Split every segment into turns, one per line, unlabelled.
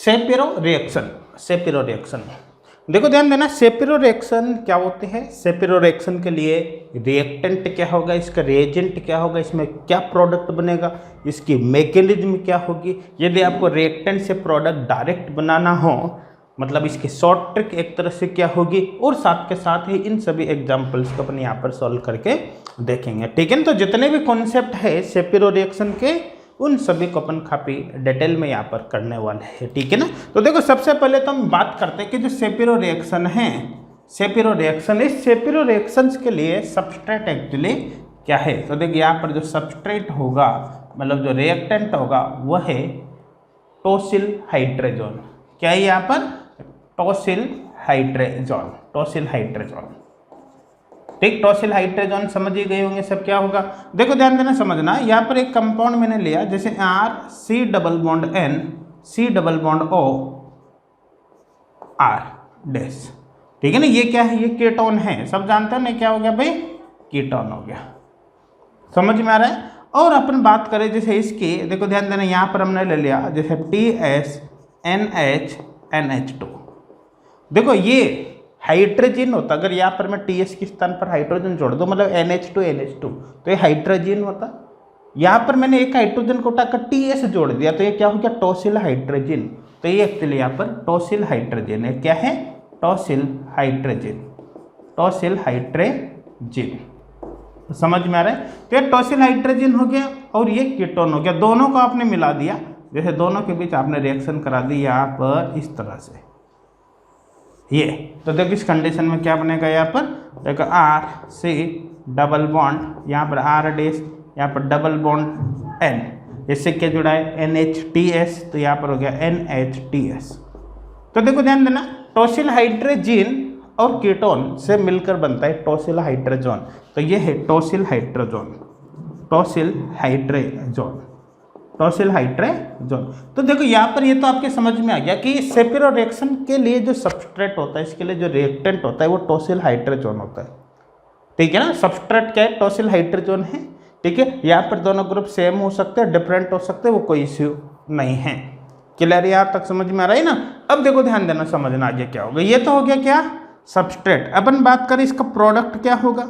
सेपिरो reaction, सेपिरो reaction देखो ध्यान देना, सेपिरो रिएक्शन क्या होते हैं। सेपिरो रिएक्शन के लिए रिएक्टेंट क्या होगा, इसका रिएजेंट क्या होगा, इसमें क्या प्रोडक्ट बनेगा, इसकी मैकेनिज्म क्या होगी। यदि आपको रिएक्टेंट से प्रोडक्ट डायरेक्ट बनाना हो, मतलब इसकी शॉर्ट ट्रिक एक तरह से क्या होगी, और साथ के साथ ही इन सभी एग्जाम्पल्स को अपन यहाँ पर सॉल्व करके देखेंगे। ठीक है ना। तो जितने भी कॉन्सेप्ट है सेपिरो रिएक्शन के, उन सभी को अपन काफ़ी डिटेल में यहाँ पर करने वाले हैं। ठीक है ना। तो देखो सबसे पहले तो हम बात करते हैं कि जो सेपिरो रिएक्शन है, सेपिरो रिएक्शन, इस सेपिरो रिएक्शंस के लिए सबस्ट्रेट एक्चुअली क्या है। तो देखिए यहाँ पर जो सबस्ट्रेट होगा, मतलब जो रिएक्टेंट होगा, वह है टॉसिल हाइड्रोजन। क्या है यहाँ पर, टॉसिल हाइड्रोजन, टॉसिल हाइड्रोजन। ठीक, टॉसिल हाइड्रोजन समझ ही गए होंगे सब क्या होगा। देखो ध्यान देना, समझना, यहाँ पर एक कंपाउंड मैंने लिया, जैसे R C double bond N C double bond O R dash. ठीक है ना। ये क्या है, ये कीटोन है, सब जानते हैं ना। क्या हो गया भाई, कीटोन हो गया। समझ में आ रहा है। और अपन बात करें जैसे इसकी, देखो ध्यान देना, यहाँ पर हमने ले लिया जैसे TSNH NH2। देखो ये हाइड्रोजन होता, अगर यहाँ पर मैं TS के स्थान पर हाइड्रोजन जोड़ दूँ, मतलब NH2 NH2, तो ये हाइड्रोजन होता। यहाँ पर मैंने एक हाइड्रोजन को उठाकर TS जोड़ दिया, तो ये क्या हो गया, टॉसिल हाइड्रोजन। तो ये एक्चुअली यहाँ पर टॉसिल हाइड्रोजन है। क्या है, टॉसिल हाइड्रोजन, टॉसिल हाइड्रोजन। समझ में आ रहा है। तो ये टॉसिल हाइड्रोजन हो गया और ये कीटोन हो गया। दोनों को आपने मिला दिया, जैसे दोनों के बीच आपने रिएक्शन करा दी यहाँ पर इस तरह से ये। तो देखो इस कंडीशन में क्या बनेगा, यहाँ पर देखो RC डबल बॉन्ड, यहाँ पर R डैश, यहाँ पर डबल बॉन्ड N, इससे क्या जुड़ा है NHTS, तो यहाँ पर हो गया NHTS। तो देखो ध्यान देना, टॉसिल हाइड्रोजन और कीटोन से मिलकर बनता है टॉसिल हाइड्रोजन। तो ये है tosyl hydrogen, tosyl hydrogen, tosyl hydrogen. तो देखो यहाँ पर ये तो आपके समझ में आ गया कि सेपिरो रिएक्शन के लिए जो सबस्ट्रेट होता है, इसके लिए जो रिएक्टेंट होता है वो टॉसिल हाइड्रोजन होता है। ठीक है ना। सबस्ट्रेट क्या है, टॉसिल हाइड्रोजन है। ठीक है। यहाँ पर दोनों ग्रुप सेम हो सकते हैं, डिफरेंट हो सकते हैं, वो कोई इश्यू नहीं है। क्लियर, यहाँ तक समझ में आ रहा है ना। अब देखो ध्यान देना, समझना आगे क्या होगा। ये तो हो गया क्या, सबस्ट्रेट। अपन बात करें इसका प्रोडक्ट क्या होगा,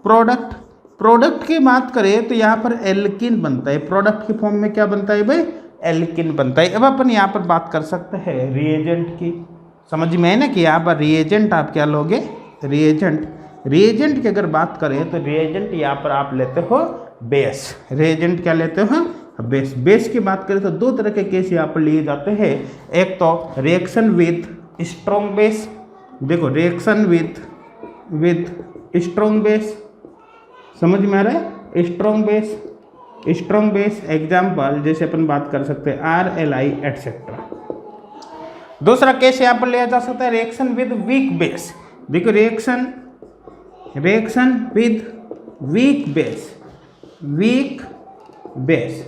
प्रोडक्ट। प्रोडक्ट की बात करें तो यहाँ पर एल्किन बनता है। प्रोडक्ट की फॉर्म में क्या बनता है भाई, एल्किन बनता है। अब अपन यहाँ पर बात कर सकते हैं रिएजेंट की। समझ में है ना कि यहाँ पर रिएजेंट आप क्या लोगे, रिएजेंट। रिएजेंट की अगर बात करें तो रिएजेंट यहाँ पर आप लेते हो बेस। रिएजेंट क्या लेते हो, बेस। बेस की बात करें तो दो तरह के केस यहाँ पर लिए जाते हैं। एक तो रिएक्शन विथ स्ट्रॉन्ग बेस। देखो रिएक्शन विथ स्ट्रॉन्ग बेस, समझ में आ रहा है, strong base. Strong base example जैसे अपन बात कर सकते हैं RLI एटसेट्रा। दूसरा केस यहाँ पर लिया जा सकता है रिएक्शन विद वीक बेस। देखो reaction with weak base, weak base.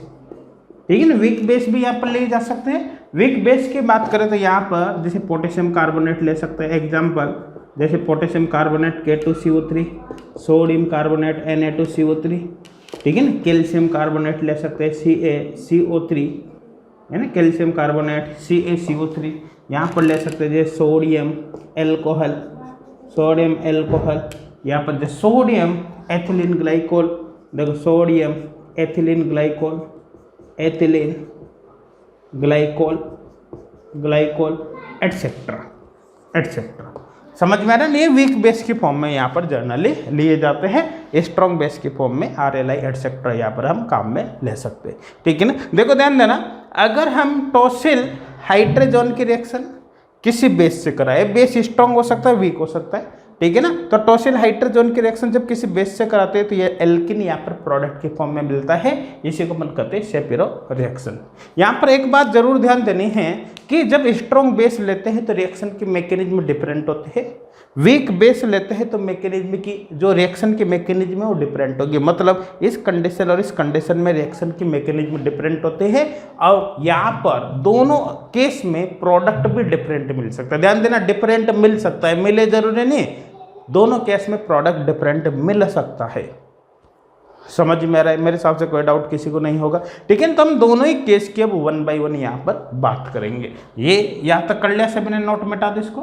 ठीक है ना। वीक बेस भी यहाँ पर लिए जा सकते हैं। वीक बेस की बात करें तो यहाँ पर जैसे पोटेशियम कार्बोनेट ले सकते हैं एग्जाम्पल, जैसे potassium carbonate K2CO3, sodium carbonate Na2CO3। ठीक है ना। कैल्शियम कार्बोनेट ले सकते हैं CaCO3, है ना, कैल्शियम कार्बोनेट CaCO3। यहाँ पर ले सकते हैं जैसे सोडियम एल्कोहल, सोडियम एल्कोहल। यहाँ पर जैसे सोडियम एथिलीन ग्लाइकोल, देखो sodium ethylene glycol, ethylene glycol etcetera etcetera. समझ में आ रहा है। ये वीक बेस की फॉर्म में यहाँ पर जर्नली लिए जाते हैं। स्ट्रॉन्ग बेस की फॉर्म में RLI एटसेट्रा यहाँ पर हम काम में ले सकते हैं। ठीक है ना। देखो ध्यान देना, अगर हम टॉसिल हाइड्रोजन की रिएक्शन किसी बेस से कराए, बेस स्ट्रॉन्ग हो सकता है, वीक हो सकता है। ठीक है ना। तो टॉसिल हाइड्रोजन की रिएक्शन जब किसी बेस से कराते हैं तो ये एल्किन यहाँ पर प्रोडक्ट की फॉर्म में मिलता है। इसी को अपन कहते हैं सेपिरो रिएक्शन। यहाँ पर एक बात जरूर ध्यान देनी है कि जब स्ट्रॉन्ग बेस लेते हैं तो रिएक्शन की मैकेनिज्म डिफरेंट होते हैं। वीक बेस लेते हैं तो मैकेनिज्म की जो रिएक्शन की मैकेनिज्म है वो डिफरेंट होगी। मतलब इस कंडीशन और इस कंडीशन में रिएक्शन की मैकेनिज्म डिफरेंट होते हैं और यहाँ पर दोनों केस में प्रोडक्ट भी डिफरेंट मिल सकता है। ध्यान देना, डिफरेंट मिल सकता है, मिले जरूरी नहीं, दोनों केस में प्रोडक्ट डिफरेंट मिल सकता है। समझ में आ रहा है? मेरे हिसाब से कोई डाउट किसी को नहीं होगा, ठीक है। तो हम दोनों ही केस की अब 1 बाई 1 यहाँ पर बात करेंगे। ये यहाँ तक कर लिया सभी ने, नोट मिटा दो, इसको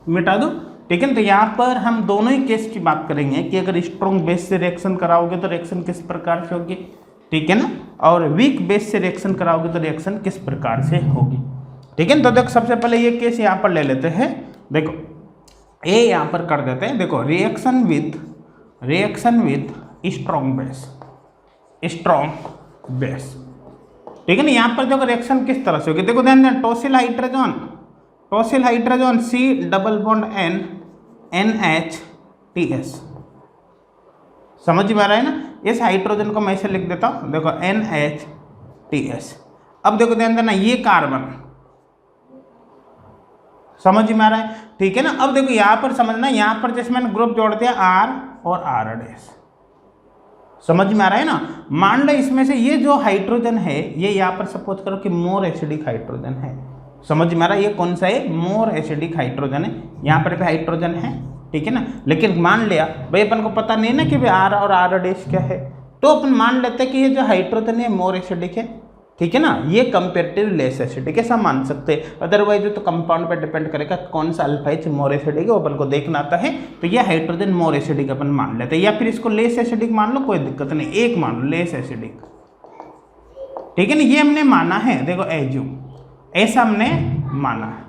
मिटा दो, ठीक है। तो यहाँ पर हम दोनों ही केस की बात करेंगे कि अगर स्ट्रॉन्ग बेस से रिएक्शन कराओगे तो रिएक्शन किस प्रकार से होगी, ठीक है ना, और वीक बेस से रिएक्शन कराओगे तो रिएक्शन किस प्रकार से होगी, ठीक है। तो देखो सबसे पहले ये केस यहाँ पर ले लेते हैं। देखो ए यहाँ पर कर देते हैं। देखो रिएक्शन विथ स्ट्रॉन्ग बेस, ठीक है ना। यहाँ पर देखो रिएक्शन किस तरह से होगी, देखो ध्यान दें, tosyl hydrogen C double bond N NH₂TS, समझ में आ रहा है ना। इस हाइड्रोजन को मैं ऐसे लिख देता हूँ, देखो NH₂TS। अब देखो ध्यान देना, ये कार्बन, समझ में आ रहा है, ठीक है ना। अब देखो यहाँ पर समझना, यहाँ पर जैसे मैंने ग्रुप जोड़ दिया R और R', समझ में आ रहा है ना। मान लो इसमें से ये जो हाइड्रोजन है ये यहाँ पर सपोज करो कि मोर एसिडिक हाइड्रोजन है, समझ में आ रहा है। ये कौन सा है, मोर एसिडिक हाइड्रोजन है, यहाँ पर भी हाइड्रोजन है, ठीक है ना। लेकिन मान लिया भाई अपन को पता नहीं ना कि भाई R और R' क्या है, तो अपन मान लेते हैं कि ये जो हाइड्रोजन है मोर एसिडिक है, ठीक है ना। ये कंपेरेटिव लेस एसिडिक, ऐसा मान सकते हैं। अदरवाइज तो कंपाउंड पर डिपेंड करेगा कौन सा अल्फा एच मोर एसिडिक है, वो अपन को देखना आता है। तो ये हाइड्रोजन मोर एसिडिक अपन मान लेते हैं, या फिर इसको लेस एसिडिक मान लो, कोई दिक्कत नहीं, एक मान लो लेस एसिडिक, ठीक है ना। ये हमने माना है, देखो एज्यूम, ऐसा हमने माना है,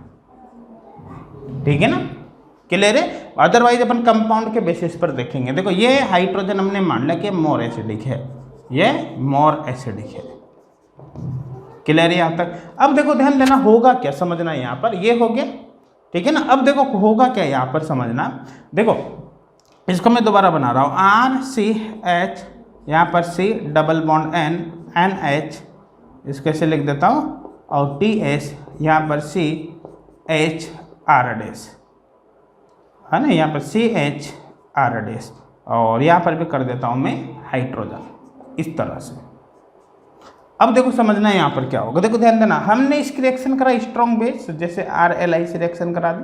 ठीक है ना, क्लियर है। अदरवाइज अपन कंपाउंड के बेसिस पर देखेंगे। देखो ये हाइड्रोजन हमने मान लिया कि मोर एसिडिक है, ये मोर एसिडिक है, क्लियर है यहाँ तक। अब देखो ध्यान देना, होगा क्या समझना, यहाँ पर ये हो गया, ठीक है ना। अब देखो होगा क्या यहाँ पर समझना, देखो इसको मैं दोबारा बना रहा हूँ, RCH, यहाँ पर C double bond N NH, इसको ऐसे लिख देता हूँ, और TS यहाँ पर CH₄, है ना, यहाँ पर CH₄, और यहाँ पर भी कर देता हूँ मैं हाइड्रोजन, इस तरह से। अब देखो समझना है यहाँ पर क्या होगा, देखो ध्यान देना, हमने इसकी रिएक्शन करा स्ट्रॉन्ग बेस, जैसे RLI से रिएक्शन करा दी,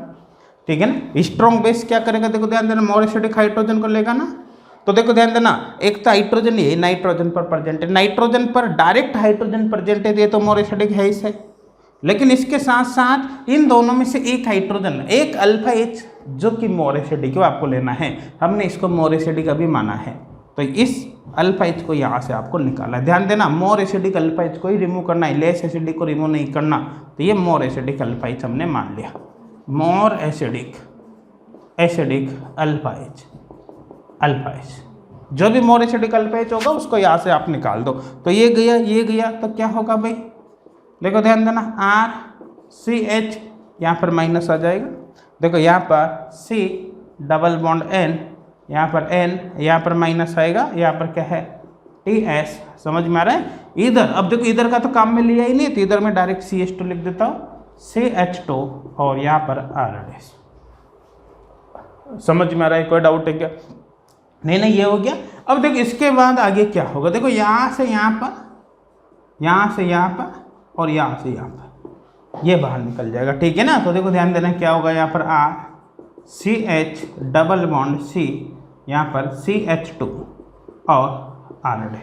ठीक है ना। स्ट्रॉन्ग बेस क्या करेगा, देखो ध्यान देना, मोर एसिडिक हाइड्रोजन को लेगा ना, तो देखो ध्यान देना, एक तो हाइड्रोजन ये नाइट्रोजन पर प्रेजेंट है, नाइट्रोजन पर डायरेक्ट हाइड्रोजन प्रेजेंट है, ये तो मोर एसिडिक है ही है। लेकिन इसके साथ साथ इन दोनों में से एक हाइड्रोजन, एक अल्फा एच जो कि मोर एसिडिक है, आपको लेना है। हमने इसको मोर एसिडिक अभी माना है, तो इस अल्फा एच को यहाँ से आपको निकाला है। ध्यान देना, मोर एसिडिक अल्फा एच को ही रिमूव करना है, लेस एसिडिक को रिमूव नहीं करना। तो ये मोर एसिडिक अल्फा एच हमने मान लिया, मोर एसिडिक अल्फा एच, जो भी मोर एसिडिक अल्फा एच होगा उसको यहाँ से आप निकाल दो। तो ये गया, तो क्या होगा भाई, देखो ध्यान देना, RCH यहाँ पर माइनस आ जाएगा, देखो यहाँ पर C डबल बॉन्ड N, यहाँ पर N, यहाँ पर माइनस आएगा, यहाँ पर क्या है TS, समझ में आ रहा है। इधर अब देखो, इधर का तो काम में लिया ही नहीं, तो इधर मैं डायरेक्ट CH2 लिख देता हूँ, CH2, और यहाँ पर R', समझ में आ रहा है, कोई डाउट है क्या, नहीं ये हो गया। अब देखो इसके बाद आगे क्या होगा, देखो यहाँ से यहाँ पर, यहाँ से यहाँ पर, और यहाँ से यहाँ पर, ये बाहर निकल जाएगा, ठीक है ना। तो देखो ध्यान देना क्या होगा, यहाँ पर CH डबल बॉन्ड C, यहाँ पर CH2 और R',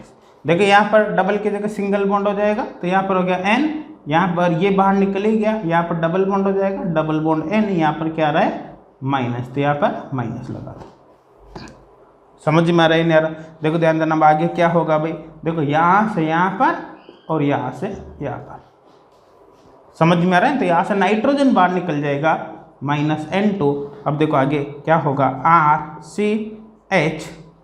देखो यहाँ पर डबल की जगह सिंगल बॉन्ड हो जाएगा, तो यहाँ पर हो गया N, यहाँ पर ये बाहर निकल ही गया, यहाँ पर डबल बॉन्ड हो जाएगा, डबल बॉन्ड N, यहाँ पर क्या आ रहा है माइनस, तो यहाँ पर माइनस लगा दो, समझ में आ रहा है नहीं आ रहा। देखो ध्यान देना, आगे क्या होगा भाई, देखो यहाँ से यहाँ पर और यहाँ से यहाँ पर, समझ में आ रहा है। तो यहाँ से नाइट्रोजन बाहर निकल जाएगा, -N2। अब देखो आगे क्या होगा, RCH,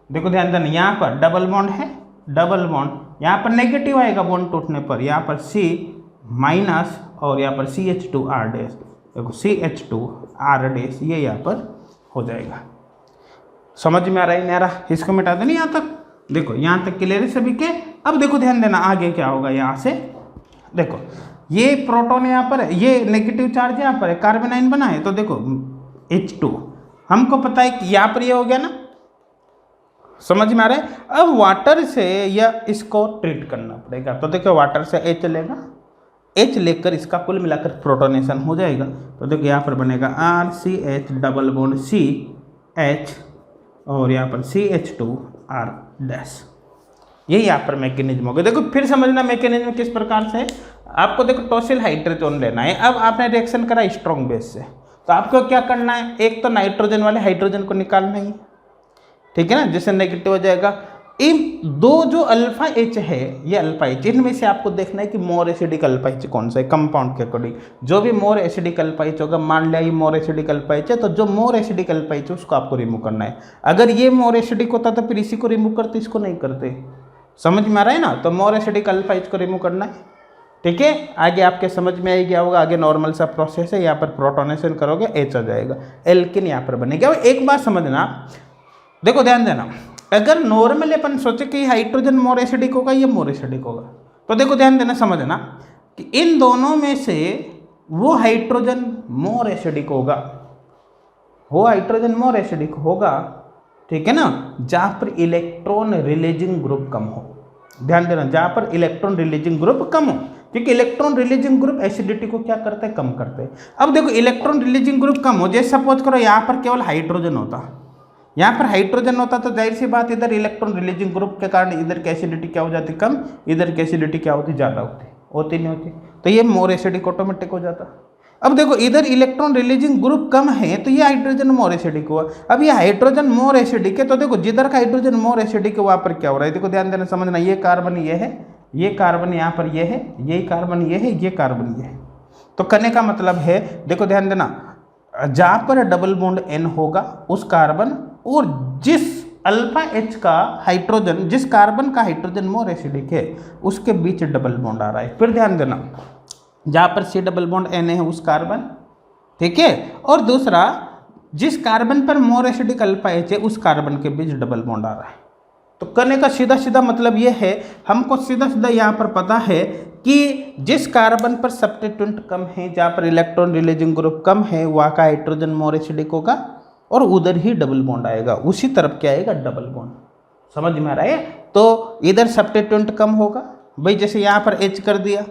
देखो ध्यान देना, यहाँ पर डबल बॉन्ड है, डबल बॉन्ड, यहाँ पर नेगेटिव आएगा बॉन्ड टूटने पर, यहाँ पर C माइनस, और यहाँ पर CH2R', देखो CH2R', ये यहाँ पर हो जाएगा, समझ में आ रहा है नहीं आ रहा, इसको मिटा देना यहाँ तक। देखो यहाँ तक क्लियर है सभी के। अब देखो ध्यान देना, आगे क्या होगा, यहाँ से देखो ये प्रोटॉन यहाँ पर है, ये नेगेटिव चार्ज यहाँ पर है, कार्बन आयन बना है, तो देखो H2, हमको पता है कि यहाँ पर ये हो गया ना, समझ में आ रहा है। अब वाटर से या इसको ट्रीट करना पड़ेगा, तो देखो वाटर से H लेगा, H लेकर इसका कुल मिलाकर प्रोटोनेशन हो जाएगा। तो देखो यहाँ पर बनेगा RCH डबल बॉन्ड CH, और यहाँ पर CH2R', यही यहाँ पर मैकेनिज्म होगा। देखो फिर समझना मैकेनिज्म किस प्रकार से है। आपको देखो टॉसिल हाइड्रोजन लेना है। अब आपने रिएक्शन करा स्ट्रॉन्ग बेस से, तो आपको क्या करना है, एक तो नाइट्रोजन वाले हाइड्रोजन को निकालना ही, ठीक है ना, जिससे नेगेटिव हो जाएगा। इन दो जो अल्फा एच है, ये अल्फा एच, इनमें से आपको देखना है कि मोर एसिडिक अल्फा एच कौन सा है कंपाउंड के अकॉर्डिंग। जो भी मोर एसिडिक अल्फा एच होगा, मान लिया ये मोर एसिडिक अल्फा एच है, तो जो मोर एसिडिक अल्फा एच है उसको आपको रिमूव करना है। अगर ये मोर एसिडिक होता तो फिर इसी को रिमूव करते, इसको नहीं करते। समझ में आ रहा है ना। तो मोर एसिडिक अल्फा एच को रिमूव करना है, ठीक है। आगे आपके समझ में आई क्या होगा, आगे नॉर्मल सा प्रोसेस है, यहाँ पर प्रोटोनेशन करोगे एच आ जाएगा, एल्किन यहाँ पर बनेगा। एक बात समझना, देखो ध्यान देना, अगर नॉर्मली अपन सोचे कि हाइड्रोजन मोर एसिडिक होगा, ये मोर एसिडिक होगा, तो देखो ध्यान देना, समझना कि इन दोनों में से वो हाइड्रोजन मोर एसिडिक होगा, वो हाइड्रोजन मोर एसिडिक होगा, ठीक है ना, जहां पर इलेक्ट्रॉन रिलीजिंग ग्रुप कम हो। ध्यान देना, जहां पर इलेक्ट्रॉन रिलीजिंग ग्रुप कम हो, क्योंकि इलेक्ट्रॉन रिलीजिंग ग्रुप एसिडिटी को क्या करते हैं, कम करते हैं। अब देखो इलेक्ट्रॉन रिलीजिंग ग्रुप कम हो, जैसे सपोज करो यहाँ पर केवल हाइड्रोजन होता, यहाँ पर हाइड्रोजन होता, तो जाहिर सी बात इधर इलेक्ट्रॉन रिलीजिंग ग्रुप के कारण इधर की एसिडिटी क्या हो जाती, कम, इधर की एसिडिटी क्या होती, ज़्यादा होती नहीं होती, तो ये मोर एसिडिक ऑटोमेटिक हो जाता। अब देखो इधर इलेक्ट्रॉन रिलीजिंग ग्रुप कम है, तो ये हाइड्रोजन मोर एसिडिक हुआ। अब ये हाइड्रोजन मोर एसिडिक है, तो देखो जिधर का हाइड्रोजन मोर एसिडिक है वहाँ पर क्या हो रहा है, देखो ध्यान देना, समझना, ये कार्बन ये है, ये कार्बन यहाँ पर ये है, यही कार्बन ये है, ये कार्बन ये है। तो कहने का मतलब है, देखो ध्यान देना, जहाँ पर डबल बॉन्ड एन होगा उस कार्बन और जिस अल्फा एच का हाइड्रोजन, जिस कार्बन का हाइड्रोजन मोर एसिडिक है उसके बीच डबल बॉन्ड आ रहा है। फिर ध्यान देना, जहाँ पर सी डबल बॉन्ड एन है उस कार्बन, ठीक है, और दूसरा जिस कार्बन पर मोर एसिडिक अल्फा एच है उस कार्बन के बीच डबल बॉन्ड आ रहा है। तो कहने का सीधा सीधा मतलब ये है, हमको सीधा सीधा यहाँ पर पता है कि जिस कार्बन पर सब्स्टिट्यूएंट कम है, जहाँ पर इलेक्ट्रॉन रिलीजिंग ग्रुप कम है, वहाँ का हाइड्रोजन मोर एसिडिक होगा और उधर ही डबल बॉन्ड आएगा, उसी तरफ क्या आएगा, डबल बॉन्ड। समझ में आ रहा है। तो इधर सब्स्टिट्यूएंट कम होगा भाई, जैसे यहाँ पर H कर दिया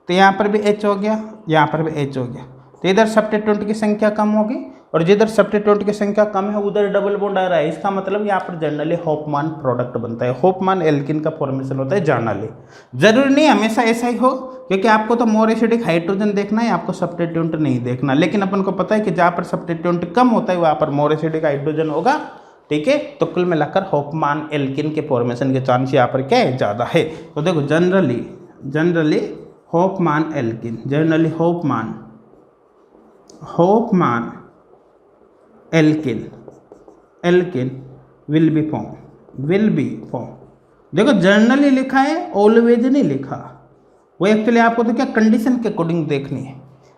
तो यहाँ पर भी H हो गया, यहाँ पर भी H हो गया, तो इधर सब्स्टिट्यूएंट की संख्या कम होगी और जिधर सब्स्टिट्यूएंट की संख्या कम है उधर डबल बॉन्ड आ रहा है। इसका मतलब यहाँ पर जनरली होपमान प्रोडक्ट बनता है, होपमान एल्किन का फॉर्मेशन होता है जनरली। जरूरी नहीं हमेशा ऐसा ही हो, क्योंकि आपको तो मोर एसिडिक हाइड्रोजन देखना है, आपको सब्स्टिट्यूएंट नहीं देखना। लेकिन अपन को पता है कि जहाँ पर सब्स्टिट्यूएंट कम होता है वहाँ पर मोर एसिडिक हाइड्रोजन होगा, ठीक है। तो कुल मिलाकर होपमान एल्किन के फॉर्मेशन के चांस यहाँ पर क्या है, ज़्यादा है। तो देखो generally Hofmann alkene, generally Hofmann alkene will be form. देखो जनरली लिखा है, ऑलवेज नहीं लिखा। वो एक्चुअली आपको तो क्या कंडीशन के अकॉर्डिंग देखनी है।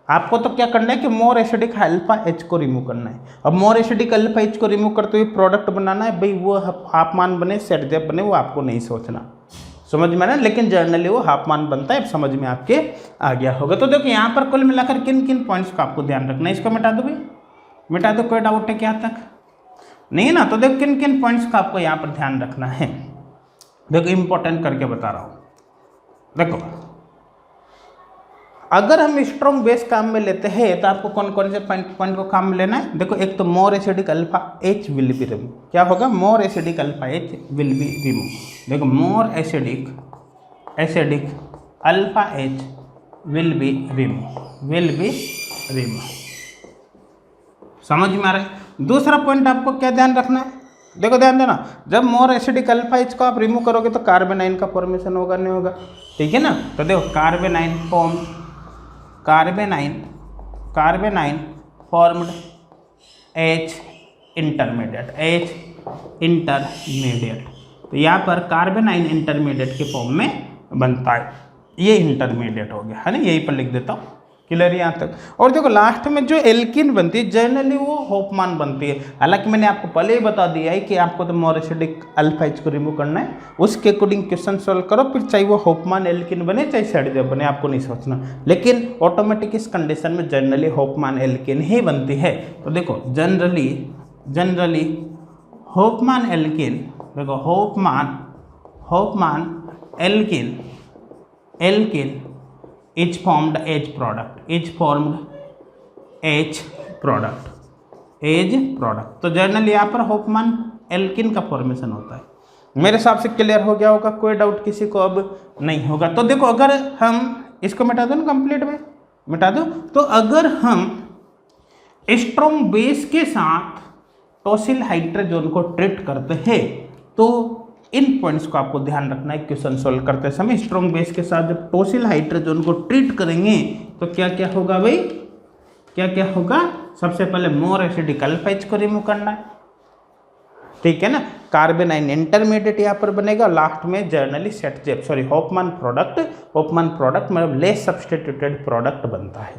आपको तो क्या करना है कि मोर एसिडिक अल्फा एच को रिमूव करना है। अब मोर एसिडिक अल्फा एच को रिमूव करते हुए प्रोडक्ट बनाना है भाई, वो हाफमान बने सेटजेप बने, वो आपको नहीं सोचना। समझ में ना, लेकिन जनरली वो हाफमान बनता है, समझ में आपके आ गया होगा। तो देखो यहाँ पर कुल मिलाकर किन किन पॉइंट्स का आपको ध्यान रखना है। इसको मिटा दो भाई, मिटा दो, कोई डाउट है क्या तक नहीं है ना। तो देखो किन किन पॉइंट्स का आपको यहाँ पर ध्यान रखना है, देखो इंपॉर्टेंट करके बता रहा हूँ। देखो अगर हम स्ट्रॉन्ग बेस काम में लेते हैं तो आपको कौन कौन से पॉइंट को काम में लेना है। देखो एक तो more acidic alpha H will be remove, क्या होगा, more acidic alpha H will be remove. देखो more acidic alpha H will be remove. समझ में आ रहा है। दूसरा पॉइंट आपको क्या ध्यान रखना है, देखो ध्यान देना, जब मोर एसिडिक अल्फा एच को आप रिमूव करोगे तो कार्बेनाइन का फॉर्मेशन होगा, नहीं होगा, ठीक है ना। तो देखो कार्बेनाइन फॉर्म्ड H इंटरमीडिएट। तो यहाँ पर कार्बेनाइन इंटरमीडिएट के फॉर्म में बनता है, ये इंटरमीडिएट हो गया है ना, यहीं पर लिख देता हूँ, क्लियर यहाँ तक। और देखो लास्ट में जो एल्किन बनती है जनरली वो होपमान बनती है। हालांकि मैंने आपको पहले ही बता दिया है कि आपको तो मोर एसिडिक अल्फा एच को रिमूव करना है, उसके अकॉर्डिंग क्वेश्चन सॉल्व करो, फिर चाहे वो होपमान एल्किन बने चाहे सेटजेप बने, आपको नहीं सोचना। लेकिन ऑटोमेटिक इस कंडीशन में जनरली होपमान एल्किन ही बनती है। तो देखो जनरली होपमान एल्किन, देखो Hofmann alkene is formed as product। तो जनरली यहाँ पर होपमान एल्किन का फॉर्मेशन होता है। मेरे हिसाब से क्लियर हो गया होगा, कोई डाउट किसी को अब नहीं होगा। तो देखो अगर हम इसको मिटा दो ना, कंप्लीट में मिटा दो, तो अगर हम स्ट्रॉन्ग बेस के साथ टॉसिल हाइड्रोजन को ट्रीट करते हैं तो इन पॉइंट्स को आपको ध्यान रखना है क्वेश्चन सोल्व करते समय। स्ट्रॉन्ग बेस के साथ जब टॉसिल हाइड्रोजन को ट्रीट करेंगे तो क्या क्या होगा भाई, क्या क्या होगा? सबसे पहले मोर एसिडिक अल्फा एच को रिमूव करना है, ठीक है ना। कार्बन आयन इंटरमीडिएट यहाँ पर बनेगा, लास्ट में generally Saytzeff sorry Hofmann product मतलब लेस सब्स्टिट्यूटेड प्रोडक्ट बनता है।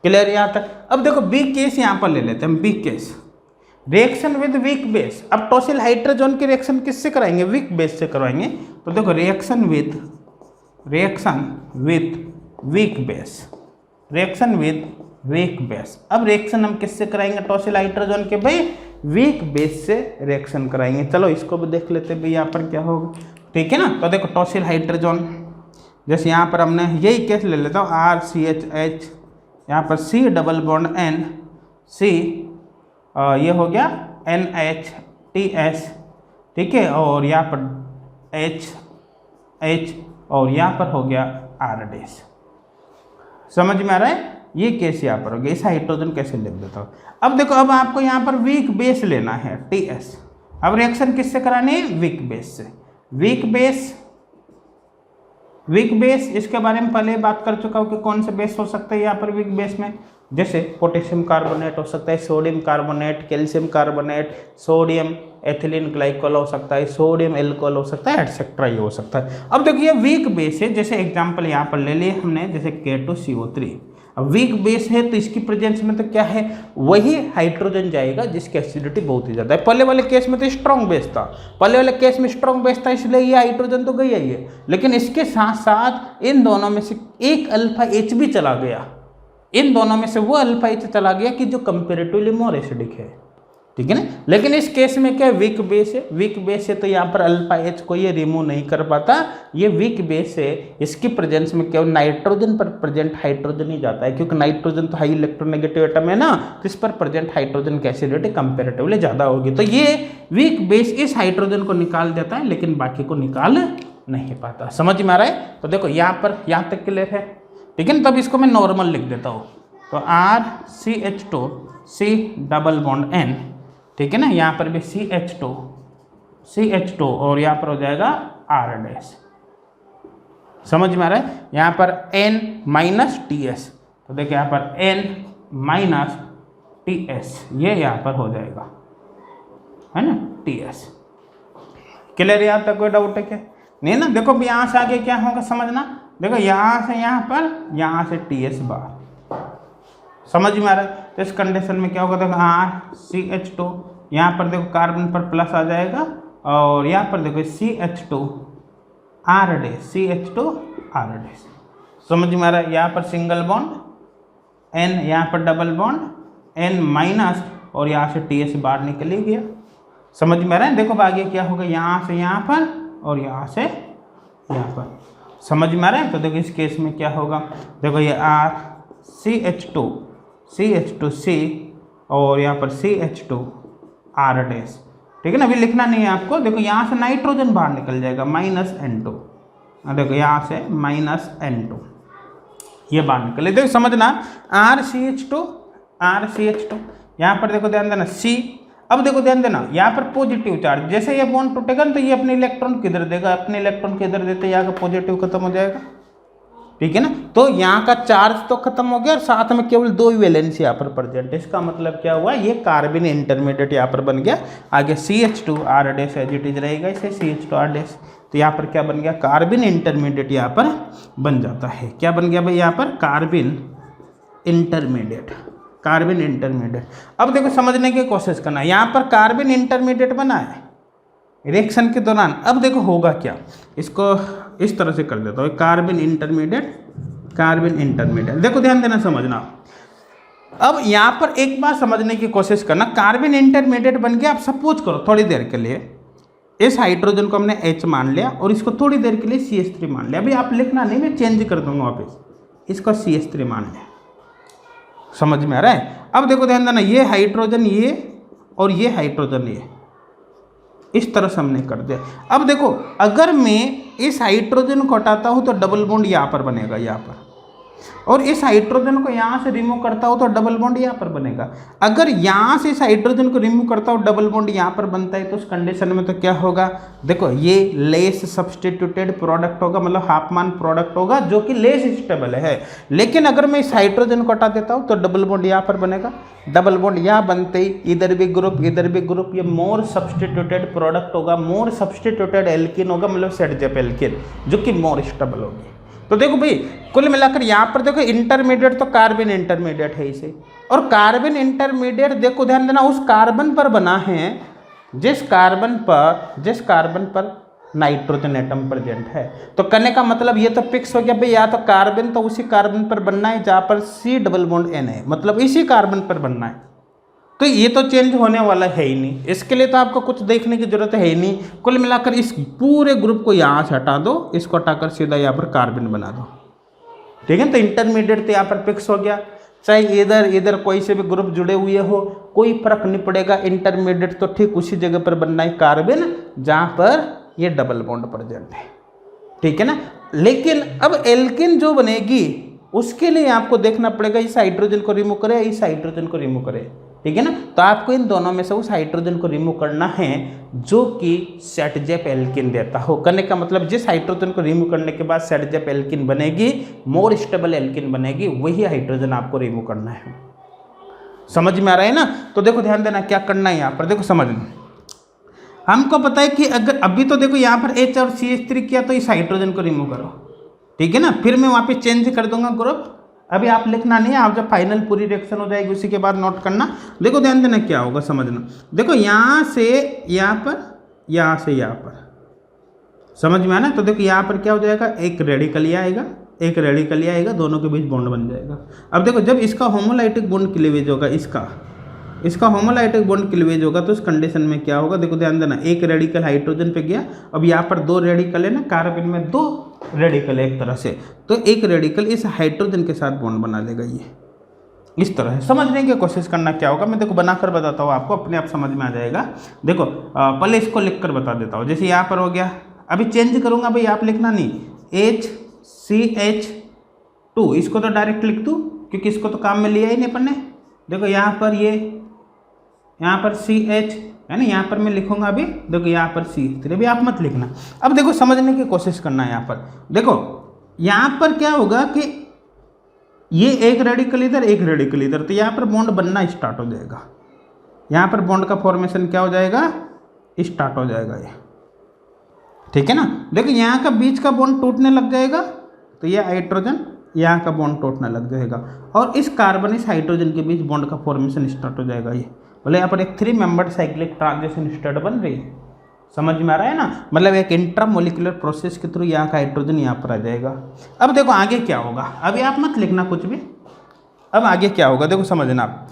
क्लियर यहाँ तक? अब देखो बी केस यहाँ पर ले लेते हैं, B case reaction with weak base. अब टॉसिल हाइड्रोजन की रिएक्शन किससे कराएंगे? वीक बेस से करवाएंगे। तो देखो रिएक्शन विद वीक बेस। अब रिएक्शन हम किससे कराएंगे टॉसिल हाइड्रोजन के? भाई वीक बेस से रिएक्शन कराएंगे। चलो इसको भी देख लेते हैं भाई यहाँ पर क्या होगा, ठीक है ना। तो देखो टॉसिल हाइड्रोजन, जैसे यहाँ पर हमने यही केस ले लेता हूँ, RCH, यहाँ पर C double bond N, C ये हो गया NHTS, ठीक है, और यहाँ पर H और यहाँ पर हो गया R डैश। समझ में आ रहा है? ये केस यहाँ पर हो गया। इस हाइड्रोजन कैसे लिख देता हूँ। अब देखो अब आपको यहाँ पर वीक बेस लेना है TS। अब रिएक्शन किससे करानी है? वीक बेस से। वीक बेस इसके बारे में पहले बात कर चुका हूँ कि कौन से बेस हो सकता है यहाँ पर वीक बेस में। जैसे पोटेशियम कार्बोनेट हो सकता है, sodium carbonate, calcium carbonate, sodium ethylene glycol हो सकता है, सोडियम एल्कोहल हो सकता है, एटसेट्रा ये हो सकता है। अब देखिए वीक बेस है, जैसे एग्जांपल यहाँ पर ले लिए हमने, जैसे K2CO3। अब वीक बेस है तो इसकी प्रेजेंस में तो क्या है, वही हाइड्रोजन जाएगा जिसकी एसिडिटी बहुत ही ज़्यादा है। पहले वाले केस में तो स्ट्रॉन्ग बेस था, इसलिए ये हाइड्रोजन तो गई है, लेकिन इसके साथ साथ इन दोनों में से एक अल्फा एच भी चला गया। इन दोनों में से वो अल्फा एच चला गया कि जो कंपेरेटिवली मोर एसिडिक है, ठीक है ना। लेकिन इस केस में क्या वीक बेस है तो यहाँ पर अल्फा एच को ये रिमूव नहीं कर पाता, ये वीक बेस है। इसकी प्रेजेंस में केवल नाइट्रोजन पर प्रेजेंट हाइड्रोजन ही जाता है, क्योंकि नाइट्रोजन तो हाई इलेक्ट्रोनेगेटिव एटम है ना, तो इस पर प्रेजेंट हाइड्रोजन की एसिडिटी कंपेरेटिवली ज़्यादा होगी। तो ये वीक बेस इस हाइड्रोजन को निकाल देता है लेकिन बाकी को निकाल नहीं पाता। समझ में आ रहा है? तो देखो यहाँ तक क्लियर है, ठीक है ना। तब इसको मैं नॉर्मल लिख देता हूँ, तो RCH2 C double bond N, ठीक है ना। यहाँ पर भी CH2 और यहाँ पर हो जाएगा R डैश। समझ में आ रहा है? यहाँ पर N माइनस TS, तो देखिए यहाँ पर N माइनस TS, ये यहाँ पर हो जाएगा, है ना, TS। क्लियर? यहाँ तक कोई डाउट है क्या? नहीं ना। देखो यहाँ से आगे क्या होगा समझना। देखो यहाँ से यहाँ पर, यहाँ से TS बार। समझ में आ रहा है? तो इस कंडीशन में क्या होगा, देखो RCH2, यहाँ पर देखो कार्बन पर प्लस आ जाएगा और यहाँ पर देखो CH2 R डैश। समझ में आ रहा है? यहाँ पर सिंगल बॉन्ड N, यहाँ पर डबल बॉन्ड N माइनस और यहाँ से TS बाहर निकल ही गया। समझ में आ रहा है? देखो आगे क्या होगा, यहाँ से यहाँ पर और यहाँ से यहाँ पर। समझ में आ रहा है? तो देखो इस केस में क्या होगा, देखो ये CH2C और यहाँ पर CH2 R डैश, ठीक है ना। अभी लिखना नहीं है आपको। देखो यहाँ से नाइट्रोजन बाहर निकल जाएगा -N2, देखो यहाँ से -N2 ये बाहर निकले। देखो समझना, RCH2 यहाँ पर देखो ध्यान देना C। अब देखो ध्यान देना, यहाँ पर पॉजिटिव चार्ज, जैसे ये बॉन्ड टूटेगा ना तो ये अपने इलेक्ट्रॉन किधर देगा, अपने इलेक्ट्रॉन किधर देते यहाँ का पॉजिटिव खत्म हो जाएगा, ठीक है ना। तो यहाँ का चार्ज तो खत्म हो गया और साथ में केवल 2 वैलेंस यहाँ पर प्रेजेंट है। इसका मतलब क्या हुआ, ये कार्बन इंटरमीडिएट यहाँ पर बन गया। आगे CH2 R dash as it is रहेगा, इसे CH2 R डैश। तो यहाँ पर क्या बन गया, कार्बन इंटरमीडिएट यहाँ पर बन जाता है। क्या बन गया भाई यहाँ पर, कार्बन इंटरमीडिएट। अब देखो समझने की कोशिश करना, यहाँ पर कार्बन इंटरमीडिएट बना है रिएक्शन के दौरान। अब देखो होगा क्या, इसको इस तरह से कर देता हूँ, कार्बन इंटरमीडिएट। देखो ध्यान देना, समझना। अब यहाँ पर एक बात समझने की कोशिश करना, कार्बन इंटरमीडिएट बन गया। आप सपोज करो थोड़ी देर के लिए इस हाइड्रोजन को हमने H मान लिया और इसको थोड़ी देर के लिए CH3 मान लिया। अभी आप लिखना नहीं, मैं चेंज कर दूंगा वापस, इसको CH3 मान लिया। समझ में आ रहा है? अब देखो ध्यान देना, ये हाइड्रोजन ये और ये हाइड्रोजन ये, इस तरह से हमने कर दिया। अब देखो अगर मैं इस हाइड्रोजन को हटाता हूँ तो डबल बॉन्ड यहाँ पर बनेगा, यहाँ पर, और इस हाइड्रोजन को यहाँ से रिमूव करता हूँ तो डबल बॉन्ड यहाँ पर बनेगा। अगर यहाँ से इस हाइड्रोजन को रिमूव करता हूँ डबल बॉन्ड यहाँ पर बनता है, तो उस कंडीशन में तो क्या होगा, देखो ये लेस सब्सटीट्यूटेड प्रोडक्ट होगा, मतलब हाफमान प्रोडक्ट होगा जो कि लेस स्टेबल है। लेकिन अगर मैं इस हाइड्रोजन को हटा देता हूँ तो डबल बॉन्ड यहाँ पर बनेगा। डबल बॉन्ड यहाँ बनते ही इधर भी ग्रुप इधर भी ग्रुप, ये मोर सब्सटीट्यूटेड प्रोडक्ट होगा, मोर सब्सटीट्यूटेड एल्किन होगा, मतलब सेट एल्किन जो कि मोर स्टेबल होगी। तो देखो भाई कुल मिलाकर यहाँ पर देखो इंटरमीडिएट तो कार्बन इंटरमीडिएट है इसे, और कार्बन इंटरमीडिएट देखो ध्यान देना उस कार्बन पर बना है जिस कार्बन पर नाइट्रोजन एटम प्रेजेंट है। तो करने का मतलब ये तो फिक्स हो गया भाई, या तो कार्बन तो उसी कार्बन पर बनना है जहाँ पर C डबल बॉन्ड N है, मतलब इसी कार्बन पर बनना है। तो ये तो चेंज होने वाला है ही नहीं, इसके लिए तो आपको कुछ देखने की जरूरत है ही नहीं। कुल मिलाकर इस पूरे ग्रुप को यहाँ से हटा दो, इसको हटाकर सीधा यहाँ पर कार्बन बना दो, ठीक है। तो इंटरमीडिएट तो यहाँ पर फिक्स हो गया, चाहे इधर इधर कोई से भी ग्रुप जुड़े हुए हो कोई फर्क नहीं पड़ेगा, इंटरमीडिएट तो ठीक उसी जगह पर बनना है कार्बन जहाँ पर ये डबल बॉन्ड प्रेजेंट है, ठीक है ना। लेकिन अब एल्किन जो बनेगी उसके लिए आपको देखना पड़ेगा इस हाइड्रोजन को रिमूव करे, इस हाइड्रोजन को रिमूव करे, ठीक है ना। तो आपको इन दोनों में से उस हाइड्रोजन को रिमूव करना है जो कि सेटजेप एल्किन देता हो। करने का मतलब जिस हाइड्रोजन को रिमूव करने के बाद सेटजेप एल्किन बनेगी, मोर स्टेबल एल्किन बनेगी, वही हाइड्रोजन आपको रिमूव करना है। समझ में आ रहा है ना। तो देखो ध्यान देना क्या करना है यहाँ पर, देखो समझना। हमको पता है कि अगर अभी तो देखो यहाँ पर H और CH3 किया तो इस हाइड्रोजन को रिमूव करो, ठीक है ना। फिर मैं वहाँ पे चेंज कर दूंगा ग्रुप, अभी आप लिखना नहीं है, आप जब फाइनल पूरी रिएक्शन हो जाएगी उसी के बाद नोट करना। देखो ध्यान देना क्या होगा समझना। देखो यहाँ से यहाँ पर, यहाँ से यहाँ पर, समझ में आना। तो देखो यहाँ पर क्या हो जाएगा, एक रेडिकल ये आएगा, एक रेडिकल ये आएगा, दोनों के बीच बॉन्ड बन जाएगा। अब देखो जब इसका होमोलाइटिक बॉन्ड क्लीवेज होगा, इसका होमोलाइटिक बॉन्ड क्लीवेज होगा तो उस कंडीशन में क्या होगा, देखो ध्यान देना, एक रेडिकल हाइड्रोजन पे गया, अब यहाँ पर दो रेडिकल है ना, कार्बन में दो रेडिकल है एक तरह से, तो एक रेडिकल इस हाइड्रोजन के साथ बॉन्ड बना लेगा। ये इस तरह है, समझने की कोशिश करना क्या होगा, मैं देखो बनाकर बताता हूँ आपको, अपने आप समझ में आ जाएगा। देखो पहले इसको लिखकर बता देता हूँ। जैसे यहाँ पर हो गया, अभी चेंज करूँगा भाई, आप लिखना नहीं, HCH2 इसको तो डायरेक्ट लिख दूँ क्योंकि इसको तो काम में लिया ही नहीं अपन ने। देखो यहाँ पर ये, यहाँ पर CH है ना, यहाँ पर मैं लिखूंगा अभी, देखो यहाँ पर CH3, अभी आप मत लिखना। अब देखो समझने की कोशिश करना है यहाँ पर। देखो यहाँ पर क्या होगा कि ये एक रेडिकल इधर, एक रेडिकल इधर, तो यहाँ पर बॉन्ड बनना स्टार्ट हो जाएगा, यहाँ पर बॉन्ड का फॉर्मेशन क्या हो जाएगा, स्टार्ट हो जाएगा ये, ठीक है ना। देखो यहाँ का बीच का बॉन्ड टूटने लग जाएगा, तो ये हाइड्रोजन यहाँ का बॉन्ड टूटने लग जाएगा, और इस कार्बन इस हाइड्रोजन के बीच बॉन्ड का फॉर्मेशन स्टार्ट हो जाएगा। ये बोले यहाँ पर एक 3 मेंबर्ड साइक्लिक ट्रांजिशन स्टेट बन रही है, समझ में आ रहा है ना। मतलब एक इंट्रामोलिकुलर प्रोसेस के थ्रू यहाँ का हाइड्रोजन यहाँ पर आ जाएगा। अब देखो आगे क्या होगा, अभी आप मत लिखना कुछ भी, अब आगे क्या होगा देखो समझना आप।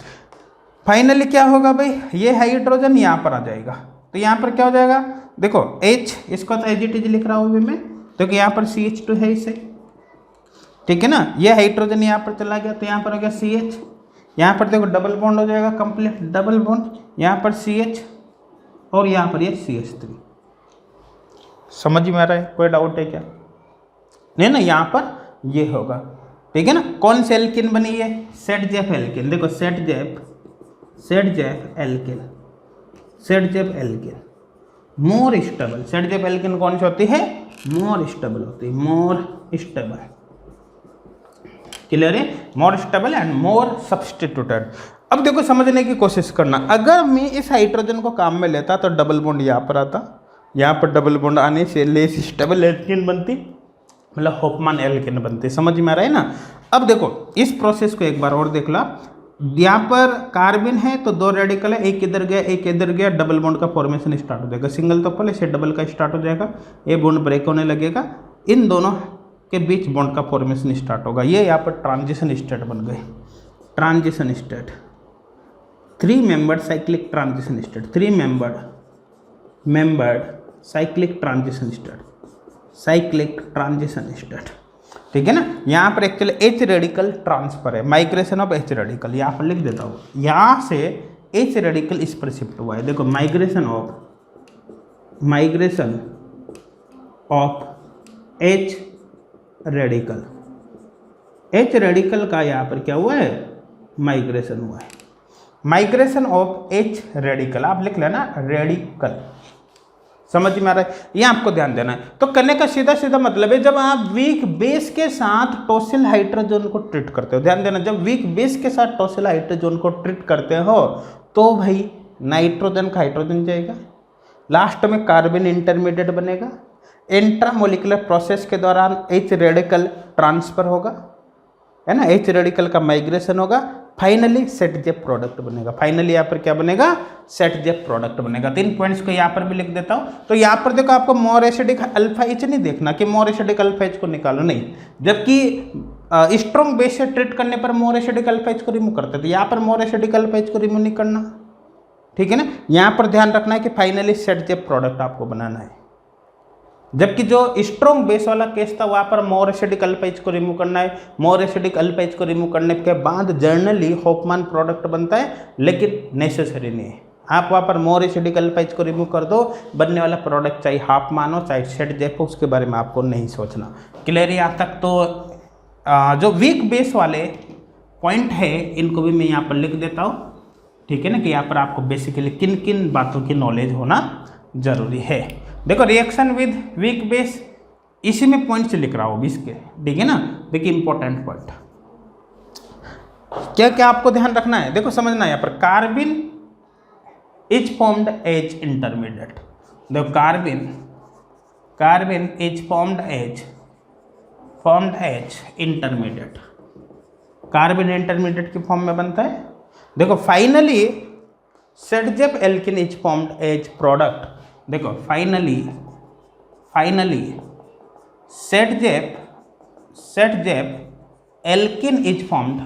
फाइनली क्या होगा भाई, ये हाइड्रोजन यहाँ पर आ जाएगा, तो यहाँ पर क्या हो जाएगा, देखो H, इसको तो एज इट इज लिख रहा हूँ अभी मैं, देखो यहाँ पर CH2 है इसे, ठीक है ना। ये हाइड्रोजन यहाँ पर चला गया, तो यहाँ पर हो गया CH, यहाँ पर देखो डबल बॉन्ड हो जाएगा कंप्लीट, डबल बॉन्ड, यहाँ पर CH और यहाँ पर ये CH3। समझ में आ रहा है, कोई डाउट है क्या, नहीं ना। यहाँ पर ये होगा, ठीक है ना। कौन से एल्किन बनी है, सेटजेप एल्किन। देखो सेटजेप एल्किन मोर स्टेबल। सेटजेप एल्किन कौन सी होती है, मोर स्टेबल होती है, मोर स्टेबल, क्लियर है, more stable and more substituted. अब देखो समझने की कोशिश करना, अगर मैं इस हाइड्रोजन को काम में लेता तो डबल बॉन्ड यहाँ पर आता, यहाँ पर डबल बॉन्ड आने से लेस स्टेबल एल्किन बनती, मतलब होफमान एल्किन बनती। समझ में आ रहा है ना। अब देखो इस प्रोसेस को एक बार और देख लो, यहाँ पर कार्बन है तो दो रेडिकल है, एक इधर गया एक इधर गया, डबल बॉन्ड का फॉर्मेशन स्टार्ट हो जाएगा। सिंगल तो पहले से डबल का स्टार्ट हो जाएगा, ये बॉन्ड ब्रेक होने लगेगा, इन दोनों के बीच बॉन्ड का फॉर्मेशन स्टार्ट होगा। ये यहाँ पर ट्रांजिशन स्टेट बन गए, transition state, 3 membered cyclic transition state, 3 membered cyclic transition state, ठीक है ना। यहाँ पर एक्चुअली H रेडिकल ट्रांसफर है, माइग्रेशन ऑफ H रेडिकल, यहाँ पर लिख देता हूँ, यहाँ से H रेडिकल इस पर शिफ्ट हुआ है। देखो migration of migration of H radical, H radical का यहाँ पर क्या हुआ है, माइग्रेशन हुआ है, माइग्रेशन ऑफ एच रेडिकल, आप लिख लेना रेडिकल, समझ में आ रहा है, ये आपको ध्यान देना है। तो करने का सीधा सीधा मतलब है, जब आप वीक बेस के साथ टॉसिल हाइड्रोजन को ट्रीट करते हो, ध्यान देना, जब वीक बेस के साथ टॉसिल हाइड्रोजन को ट्रीट करते हो तो भाई नाइट्रोजन का हाइड्रोजन जाएगा, लास्ट में कार्बन इंटरमीडिएट बनेगा, इंट्रामोलिकुलर प्रोसेस के दौरान एच रेडिकल ट्रांसफर होगा, है ना, एच रेडिकल का माइग्रेशन होगा, फाइनली सेट जेप प्रोडक्ट बनेगा। फाइनली यहाँ पर क्या बनेगा, सेट जेप प्रोडक्ट बनेगा। 3 पॉइंट्स को यहाँ पर भी लिख देता हूँ। तो यहाँ पर देखो, आपको मोर एसिडिक अल्फा एच नहीं देखना कि मोर एसिडिक अल्फा एच को निकालो, नहीं, जबकि स्ट्रॉन्ग बेस से ट्रीट करने पर मोर एसिडिक अल्फा एच को रिमूव करते थे, यहाँ पर मोर एसिडिक अल्फा एच को रिमूव नहीं करना, ठीक है ना। यहाँ पर ध्यान रखना है कि फाइनली सेट जेप प्रोडक्ट आपको बनाना है, जबकि जो स्ट्रॉन्ग बेस वाला केस था वहाँ पर मोर एसिडिक अल्फा एच को रिमूव करना है। मोर एसिडिक अल्फा एच को रिमूव करने के बाद जर्नली होफमान प्रोडक्ट बनता है, लेकिन नेसेसरी नहीं है। आप वहाँ पर मोर एसिडिक अल्फा एच को रिमूव कर दो, बनने वाला प्रोडक्ट चाहे हाफमान हो चाहे सेट जेप हो, उसके बारे में आपको नहीं सोचना। क्लियर है यहाँ तक। तो जो वीक बेस वाले पॉइंट है इनको भी मैं यहाँ पर लिख देता हूँ, ठीक है ना, कि यहाँ पर आपको बेसिकली किन किन बातों की नॉलेज होना जरूरी है। देखो, रिएक्शन विद वीक बेस, इसी में पॉइंट्स लिख रहा हूँ 20 के, ठीक है ना। देखिए इंपॉर्टेंट पॉइंट क्या क्या आपको ध्यान रखना है, देखो समझना है। यहाँ पर carbene is formed as intermediate, देखो carbene is formed as intermediate, carbene intermediate की फॉर्म में बनता है। देखो finally Saytzeff alkene is formed as product, देखो finally Saytzeff alkene is formed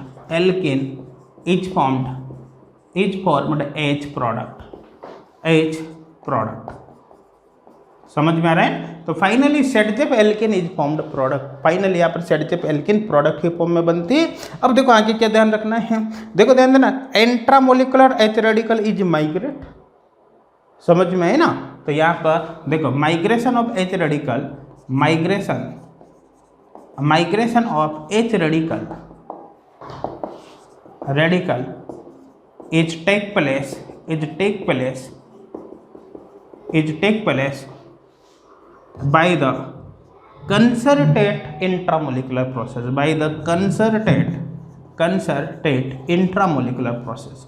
as product, समझ में आ रहा है। तो finally Saytzeff alkene is formed product, finally यहाँ पर सेट जेप एल्किन प्रोडक्ट की फॉर्म में बनती है। अब देखो आगे क्या ध्यान रखना है, देखो ध्यान देना, intramolecular H radical is migrate, समझ में है ना। तो यहाँ पर देखो migration of H radical, migration of H radical is take place by the concerted intramolecular process,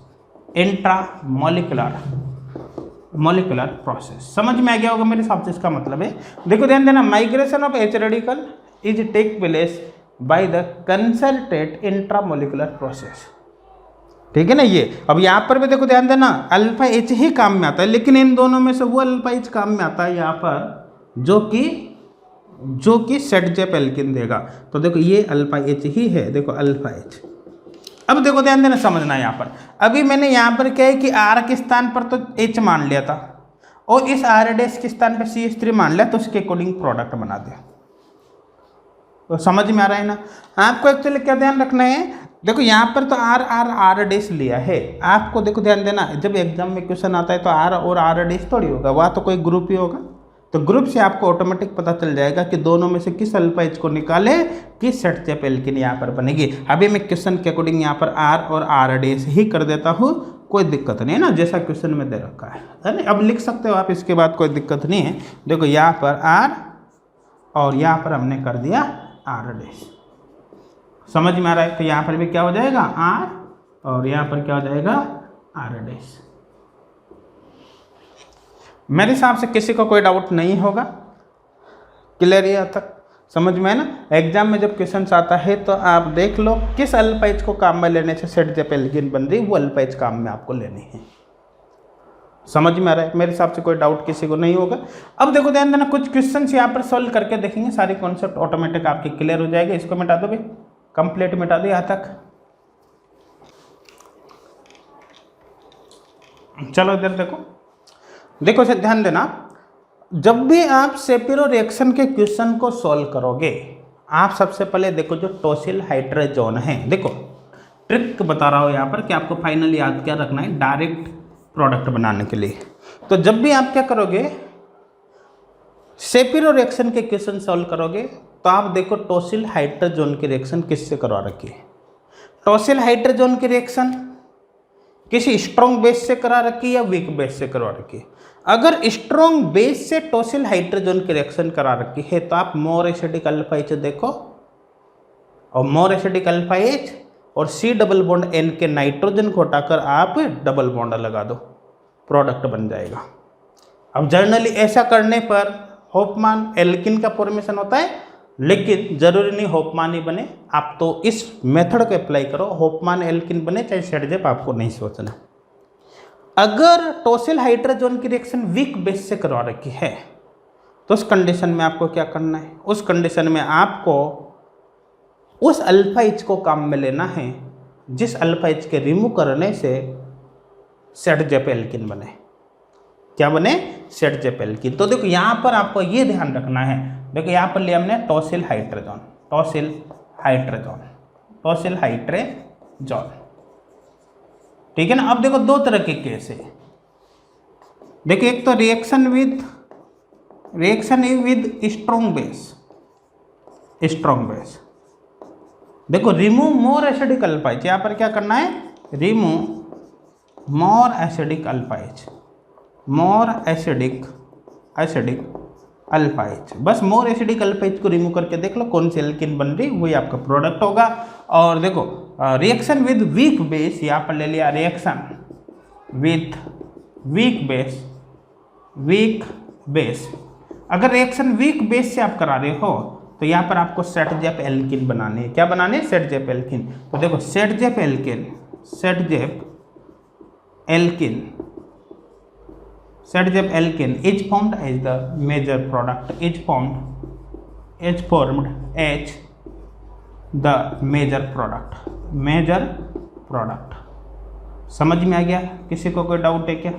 intramolecular process. समझ में आ गया होगा मेरे हिसाब से, इसका मतलब है, देखो ध्यान देना, migration of H radical is take place by the concerted intramolecular process, ठीक है ना। ये अब यहाँ पर भी देखो ध्यान देना, अल्फा एच ही काम में आता है, लेकिन इन दोनों में से वो अल्फा एच काम में आता है यहाँ पर जो कि सेट जेप एल्किन देगा। तो देखो ये अल्फा एच ही है, देखो अल्फा एच। अब देखो ध्यान देना, समझना है यहाँ पर, अभी मैंने यहाँ पर क्या है कि आर के स्थान पर तो एच मान लिया था और इस आर डैश के स्थान पर CH3 मान लिया, तो उसके अकॉर्डिंग प्रोडक्ट बना दिया। तो समझ में आ रहा है ना। आपको एक्चुअली क्या ध्यान रखना है, देखो यहाँ पर तो आर डैश लिया है, आपको देखो ध्यान देना, जब एग्जाम में क्वेश्चन आता है तो आर और आर डैश थोड़ी होगा, वहाँ तो कोई ग्रुप ही होगा। तो ग्रुप से आपको ऑटोमेटिक पता चल जाएगा कि दोनों में से किस अल्फा एच को निकाले कि सेट जेप एल्किन यहाँ पर बनेगी। अभी मैं क्वेश्चन के अकॉर्डिंग यहाँ पर आर और आर डैश ही कर देता हूँ, कोई दिक्कत नहीं है ना, जैसा क्वेश्चन में दे रखा है ना। अब लिख सकते हो आप, इसके बाद कोई दिक्कत नहीं है। देखो यहाँ पर आर और यहाँ पर हमने कर दिया आर डैश, समझ में आ रहा है। तो यहाँ पर भी क्या हो जाएगा, आर, और यहाँ पर क्या हो जाएगा, आर डैश। मेरे हिसाब से किसी को कोई डाउट नहीं होगा, क्लियर है यहाँ तक, समझ में है ना। एग्जाम में जब क्वेश्चन आता है तो आप देख लो किस अल्फा एच को काम में लेने से सेट जेप एल्किन बन रही, वो अल्फा एच काम में आपको लेनी है, समझ में आ रहा है। मेरे हिसाब से कोई डाउट किसी को नहीं होगा। अब देखो ध्यान देना, कुछ क्वेश्चन यहाँ पर सॉल्व करके देखेंगे, सारी कॉन्सेप्ट ऑटोमेटिक आपकी क्लियर हो जाएगी। इसको मिटा दो भाई, कंप्लीट मिटा दो यहाँ तक। चलो इधर देखो से ध्यान देना, जब भी आप सेपिरो रिएक्शन के क्वेश्चन को सॉल्व करोगे, आप सबसे पहले देखो जो टॉसिल हाइड्रोजन है, देखो ट्रिक बता रहा हूँ यहाँ पर कि आपको फाइनल याद क्या रखना है डायरेक्ट प्रोडक्ट बनाने के लिए। तो जब भी आप क्या करोगे, शेपिरो रिएक्शन के क्वेश्चन सॉल्व करोगे तो आप देखो टॉसिल हाइड्रोजन की रिएक्शन किससे करवा रखी है। टॉसिल हाइड्रोजन की रिएक्शन किसी स्ट्रॉन्ग बेस से करा रखी है या वीक बेस से करवा रखी है। अगर स्ट्रॉन्ग बेस से टॉसिल हाइड्रोजन की रिएक्शन करा रखी है तो आप मोर एसिडिक अल्फा एच देखो, और मोर एसिडिक अल्फा एच और सी डबल बॉन्ड एन के नाइट्रोजन को हटाकर आप डबल बॉन्ड लगा दो, प्रोडक्ट बन जाएगा। अब जनरली ऐसा करने पर होपमान एल्किन का फॉर्मेशन होता है, लेकिन जरूरी नहीं होपमान ही बने, आप तो इस मेथड को अप्लाई करो, होपमान एल्किन बने चाहे सेडजेप, आपको नहीं सोचना। अगर टॉसिल हाइड्रोजन की रिएक्शन वीक बेस से करवा रखी है तो उस कंडीशन में आपको क्या करना है, उस कंडीशन में आपको उस अल्फा एच को काम में लेना है जिस अल्फा एच के रिमूव करने से सेडजेप एल्किन बने। क्या बने? सेडजेप एल्किन। तो देखो यहाँ पर आपको ये ध्यान रखना है, देखो यहाँ पर लिया हमने tosyl hydrogen, tosyl hydrogen, tosyl hydrogen, ठीक है ना। अब देखो दो तरह के केस है, देखो एक तो reaction with strong base, strong base. देखो remove more acidic alpha H, यहाँ पर क्या करना है, remove more acidic alpha H, more acidic alpha H, बस मोर एसिडिक अल्फा एच को रिमूव करके देख लो कौन सी एल्किन बन रही, वही आपका प्रोडक्ट होगा। और देखो रिएक्शन विद वीक बेस, यहाँ पर ले लिया रिएक्शन विथ वीक बेस। अगर रिएक्शन वीक बेस से आप करा रहे हो तो यहाँ पर आपको सेडजेप एल्किन बनाने हैं। क्या बनाने हैं? Saytzeff alkene. तो देखो Saytzeff alkene is formed as the major product, is formed as the major product. समझ में आ गया? किसी को कोई डाउट है क्या?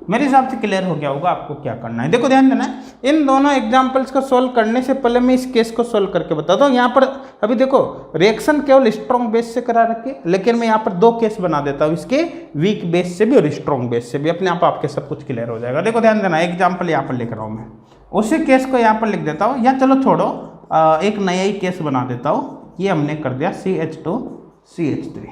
मेरे हिसाब से क्लियर हो गया होगा आपको क्या करना है। देखो ध्यान देना, इन दोनों एग्जांपल्स को सोल्व करने से पहले मैं इस केस को सोल्व करके बताता हूँ। यहाँ पर अभी देखो रिएक्शन केवल स्ट्रॉन्ग बेस से करा रखे, लेकिन मैं यहाँ पर दो केस बना देता हूँ, इसके वीक बेस से भी और स्ट्रॉन्ग बेस से भी, अपने आप आपके सब कुछ क्लियर हो जाएगा। देखो ध्यान देना, एग्जाम्पल यहाँ पर लिख रहा हूँ मैं, उसी केस को यहाँ पर लिख देता हूँ, या चलो छोड़ो एक नया ही केस बना देता हूँ। ये हमने कर दिया CH2CH3,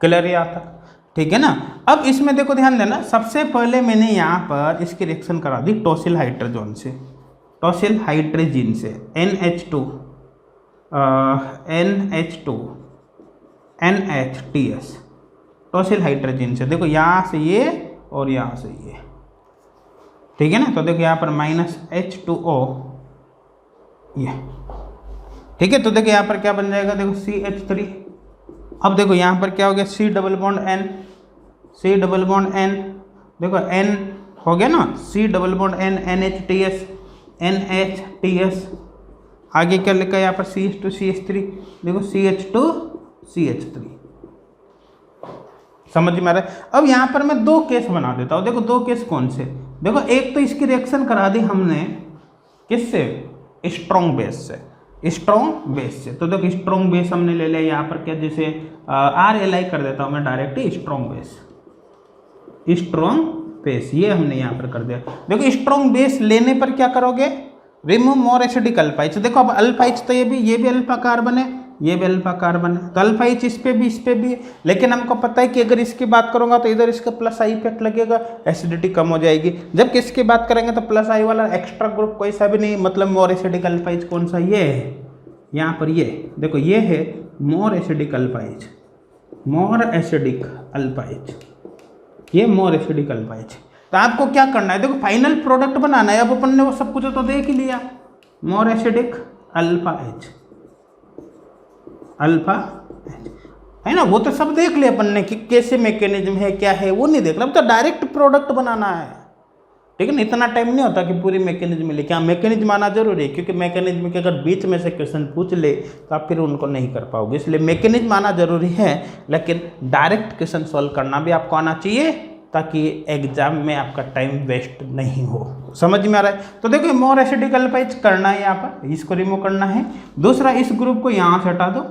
क्लियर यहाँ तक, ठीक है ना। अब इसमें देखो ध्यान देना, सबसे पहले मैंने यहाँ पर इसकी रिएक्शन करा दी टॉसिल हाइड्रोजन से, टॉसिल हाइड्रोजन से NH2NHTS, टॉसिल हाइड्रोजन से। देखो यहाँ से ये और यहाँ से ये, ठीक है ना। तो देखो यहाँ पर -H2O ये, ठीक है। तो देखो यहाँ पर क्या बन जाएगा, देखो CH3। अब देखो यहाँ पर क्या हो गया, C डबल बॉन्ड N, देखो N हो गया ना, C double bond N, NHTS, आगे क्या लिखा है यहाँ पर CH2CH3, देखो CH2CH3, समझ में आ रहा है। अब यहाँ पर मैं दो केस बना देता हूँ। देखो दो केस कौन से, देखो एक तो इसकी रिएक्शन करा दी हमने किससे, स्ट्रॉन्ग बेस से, तो देखो स्ट्रॉन्ग बेस हमने ले लिया यहाँ पर, क्या जैसे RLI कर देता हूँ मैं डायरेक्ट, स्ट्रॉन्ग बेस ये हमने यहाँ पर कर दिया। देखो स्ट्रॉन्ग बेस लेने पर क्या करोगे, remove more acidic alpha H. देखो अब अल्फा एच तो ये भी अल्फा कार्बन है, ये भी अल्फा कार्बन है, तो अल्फा एच इस पे भी, लेकिन हमको पता है कि अगर इसकी बात करूंगा तो इधर इसका प्लस आई इफेक्ट लगेगा, एसिडिटी कम हो जाएगी। जब किसकी बात करेंगे तो प्लस आई वाला एक्स्ट्रा ग्रुप कोई सा भी नहीं, मतलब मोर एसिडिक अल्फा एच कौन सा, ये है यहाँ पर, ये देखो ये है मोर एसिडिक अल्फा एच, ये मोर एसिडिक अल्फा एच। तो आपको क्या करना है, देखो फाइनल प्रोडक्ट बनाना है। अब अपन ने वो सब कुछ तो देख ही लिया, मोर एसिडिक अल्फा एच है ना, वो तो सब देख लिया अपन ने कि कैसे मैकेनिज्म है, क्या है, वो नहीं देखना, अब तो डायरेक्ट प्रोडक्ट बनाना है, ठीक है ना। इतना टाइम नहीं होता कि पूरी मैकेनिज्म लिखे, हाँ मैकेनिज्म आना जरूरी है, क्योंकि मैकेनिज्म के अगर बीच में से क्वेश्चन पूछ ले तो आप फिर उनको नहीं कर पाओगे, इसलिए मैकेनिज्म आना जरूरी है, लेकिन डायरेक्ट क्वेश्चन सॉल्व करना भी आपको आना चाहिए, ताकि एग्जाम में आपका टाइम वेस्ट नहीं हो। समझ में आ रहा है? तो देखो मोर एसिडिक अल्फा एच करना है, यहाँ पर इसको रिमूव करना है। दूसरा, इस ग्रुप को यहाँ से हटा दो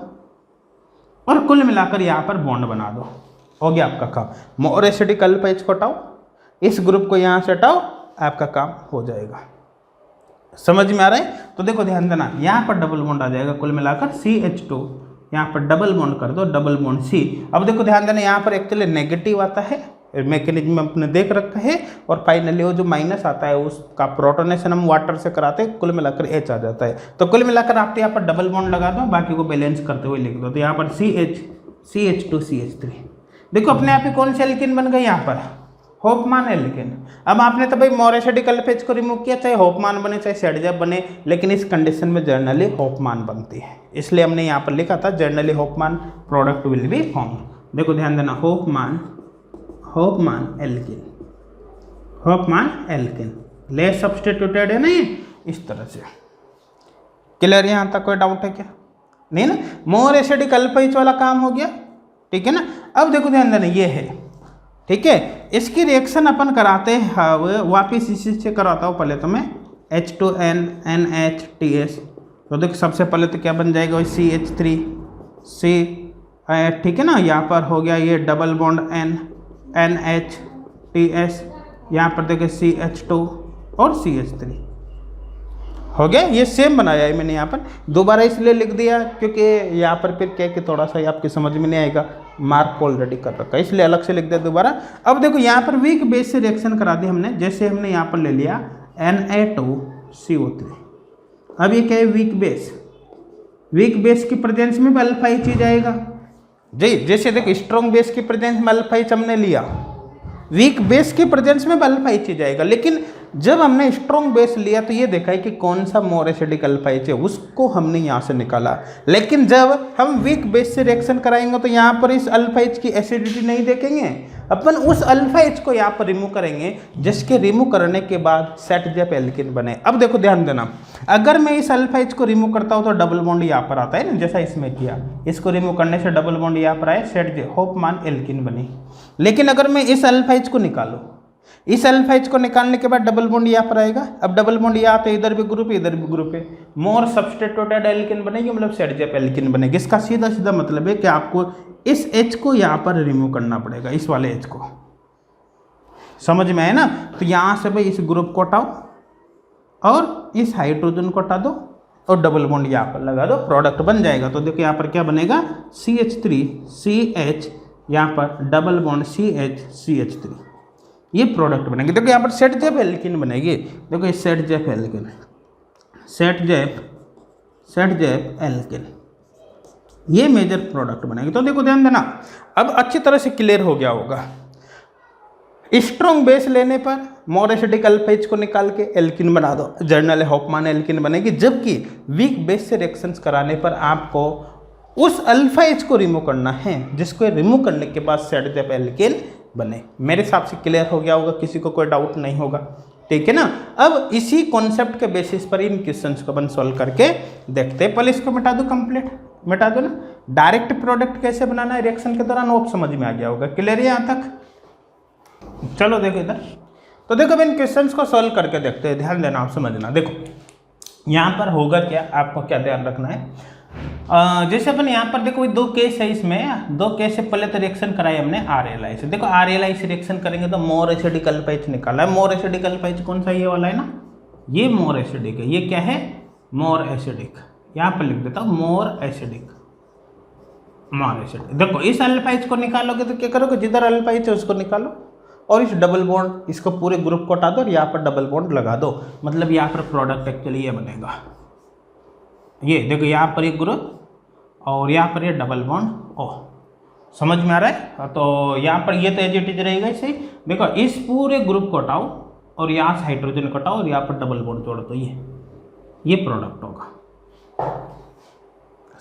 और कुल मिलाकर यहाँ पर बॉन्ड बना दो, हो गया आपका काम। मोर एसिडिक अल्फा एच को हटाओ, इस ग्रुप को यहाँ से हटाओ आपका काम हो जाएगा। समझ में आ रहा है? तो देखो ध्यान देना, यहाँ पर डबल बॉन्ड आ जाएगा कुल मिलाकर CH2, यहाँ पर डबल बॉन्ड कर दो, डबल बॉन्ड C। अब देखो ध्यान देना, यहाँ पर एक्चुअली नेगेटिव आता है, मैकेनिज्म अपने देख रखा है, और फाइनली वो जो माइनस आता है उसका प्रोटोनेशन हम वाटर से कराते हैं, कुल मिलाकर H आ जाता है। तो कुल मिलाकर आप यहाँ पर डबल बॉन्ड लगा दो, बाकी को बैलेंस करते हुए लिख दो। तो यहाँ पर CH2 CH3, देखो अपने आप ही कौन से एल्किन बन गए यहाँ पर, होफमान एल्किन। अब आपने तो भाई मोर एसिडिक अल्फेज को रिमूव किया, चाहे होफमान बने चाहे सेडजेप बने, लेकिन इस कंडीशन में जर्नली होफमान बनती है, इसलिए हमने यहाँ पर लिखा था generally होफमान product will be form. देखो ध्यान देना, होफमान एल्किन लेस सब्स्टिट्यूटेड है नहीं, इस तरह से। क्लियर? यहाँ तक कोई डाउट है क्या? नहीं ना? मोर एसिडिक अल्फेज वाला काम हो गया, ठीक है ना। अब देखो ध्यान देना, ये है, ठीक है, इसकी रिएक्शन अपन कराते हैं, वापिस इसी से कराता हूँ। पहले तो मैं H2N NHTS, तो देखो सबसे पहले तो क्या बन जाएगा, CH3 C, ठीक है ना। यहाँ पर हो गया ये डबल बॉन्ड NHTS, यहाँ पर देखो CH2 और CH3 हो गया। ये सेम बनाया है मैंने, यहाँ पर दोबारा इसलिए लिख दिया क्योंकि यहाँ पर फिर क्या कि थोड़ा सा आपकी समझ में नहीं आएगा, मार्क ऑलरेडी कर रखा है, इसलिए अलग से लिख दिया दोबारा। अब देखो यहाँ पर वीक बेस से रिएक्शन करा दी हमने, जैसे हमने यहाँ पर ले लिया Na2CO3। अब ये क्या है, वीक बेस की प्रेजेंस में अल्फा एच ही जाएगा जी। जैसे देखो स्ट्रॉन्ग बेस की प्रेजेंस में अल्फा एच हमने लिया, वीक बेस की प्रेजेंस में अल्फा एच ही जाएगा। लेकिन जब हमने स्ट्रॉन्ग बेस लिया तो ये देखा है कि कौन सा मोर एसिडिक अल्फा एच है, उसको हमने यहाँ से निकाला। लेकिन जब हम वीक बेस से रिएक्शन कराएंगे तो यहाँ पर इस अल्फा एच की एसिडिटी नहीं देखेंगे, अपन उस अल्फा एच को यहाँ पर रिमूव करेंगे, जिसके रिमूव करने के बाद सेटजेप एल्किन बने। अब देखो ध्यान देना, अगर मैं इस अल्फा एच को रिमूव करता हूँ तो डबल बॉन्ड यहाँ पर आता है ना, जैसा इसमें किया, इसको रिमूव करने से डबल बॉन्ड यहाँ पर आए, सेटजेप होफमान एल्किन बनी। लेकिन अगर मैं इस अल्फा एच को निकालूं, इस अल्फा एच को निकालने के बाद डबल बॉन्ड यहाँ पर आएगा। अब डबल बॉन्ड यहाँ तो इधर भी ग्रुप है, इधर भी ग्रुप है, मोर सब्स्टिट्यूटेड एल्किन बनेगी, मतलब सेटजेप एल्किन बनेगी। इसका सीधा सीधा मतलब है कि आपको इस H को यहाँ पर रिमूव करना पड़ेगा, इस वाले H को। समझ में आए ना? तो यहाँ से भाई इस ग्रुप को हटाओ और इस हाइड्रोजन को हटा दो और डबल बॉन्ड यहाँ पर लगा दो, प्रोडक्ट बन जाएगा। तो देखो यहाँ पर क्या बनेगा, CH3CH, यहाँ पर डबल बॉन्ड CH3, ये प्रोडक्ट बनेगी। देखो यहाँ पर सेटजेप एल्किन बनेगी, देखो ये सेटजेप एल्किन, ये मेजर प्रोडक्ट बनेगी। तो देखो ध्यान देना, अब अच्छी तरह से क्लियर हो गया होगा। स्ट्रॉन्ग बेस लेने पर मोर एसिडिक अल्फा एच को निकाल के एल्किन बना दो, जर्नल होफमान एल्किन बनेगी। जबकि वीक बेस से रिएक्शंस कराने पर आपको उस अल्फा एच को रिमूव करना है, जिसको रिमूव करने के बाद सेटजेप एल्किन बने। मेरे हिसाब से क्लियर हो गया होगा, किसी को कोई डाउट नहीं होगा, ठीक है ना। अब इसी कॉन्सेप्ट के बेसिस पर इन क्वेश्चंस को अपन सॉल्व करके देखते हैं। पहले इसको मिटा दो, कंप्लीट मिटा दो ना। डायरेक्ट प्रोडक्ट कैसे बनाना है रिएक्शन के दौरान, वो समझ में आ गया होगा। क्लियर है यहाँ तक? चलो देखो इधर, तो देखो अब इन क्वेश्चंस को सॉल्व करके देखते हैं। ध्यान देना, आप समझना। देखो यहाँ पर होगा क्या, आपको क्या ध्यान रखना है। जैसे अपन यहाँ पर देखो दो केस है, इसमें दो केस है। पहले तो रिएक्शन कराई हमने RLI से। देखो RLI से रिएक्शन करेंगे तो मोर एसिडिक अल्फा एच निकाला है। मोर एसिडिक अल्फा एच कौन सा, ये वाला है ना, ये मोर एसिडिक है। ये क्या है, मोर एसिडिक। यहाँ पर लिख देता हूँ मोर एसिडिक। देखो इस अल्फा एच को निकालोगे तो क्या करोगे, जिधर अल्फा एच है उसको निकालो और इस डबल बॉन्ड, इसको पूरे ग्रुप को हटा दो और यहाँ पर डबल बॉन्ड लगा दो। मतलब यहाँ पर प्रोडक्ट एक्चुअली ये बनेगा, ये देखो यहाँ पर एक ग्रुप और यहाँ पर ये डबल बॉन्ड ओ। समझ में आ रहा है? तो यहाँ पर ये तो एज इट इज रहेगा इसे। देखो इस पूरे ग्रुप को हटाओ और यहाँ से हाइड्रोजन को हटाओ और यहाँ पर डबल बॉन्ड जोड़ दो, ये प्रोडक्ट होगा।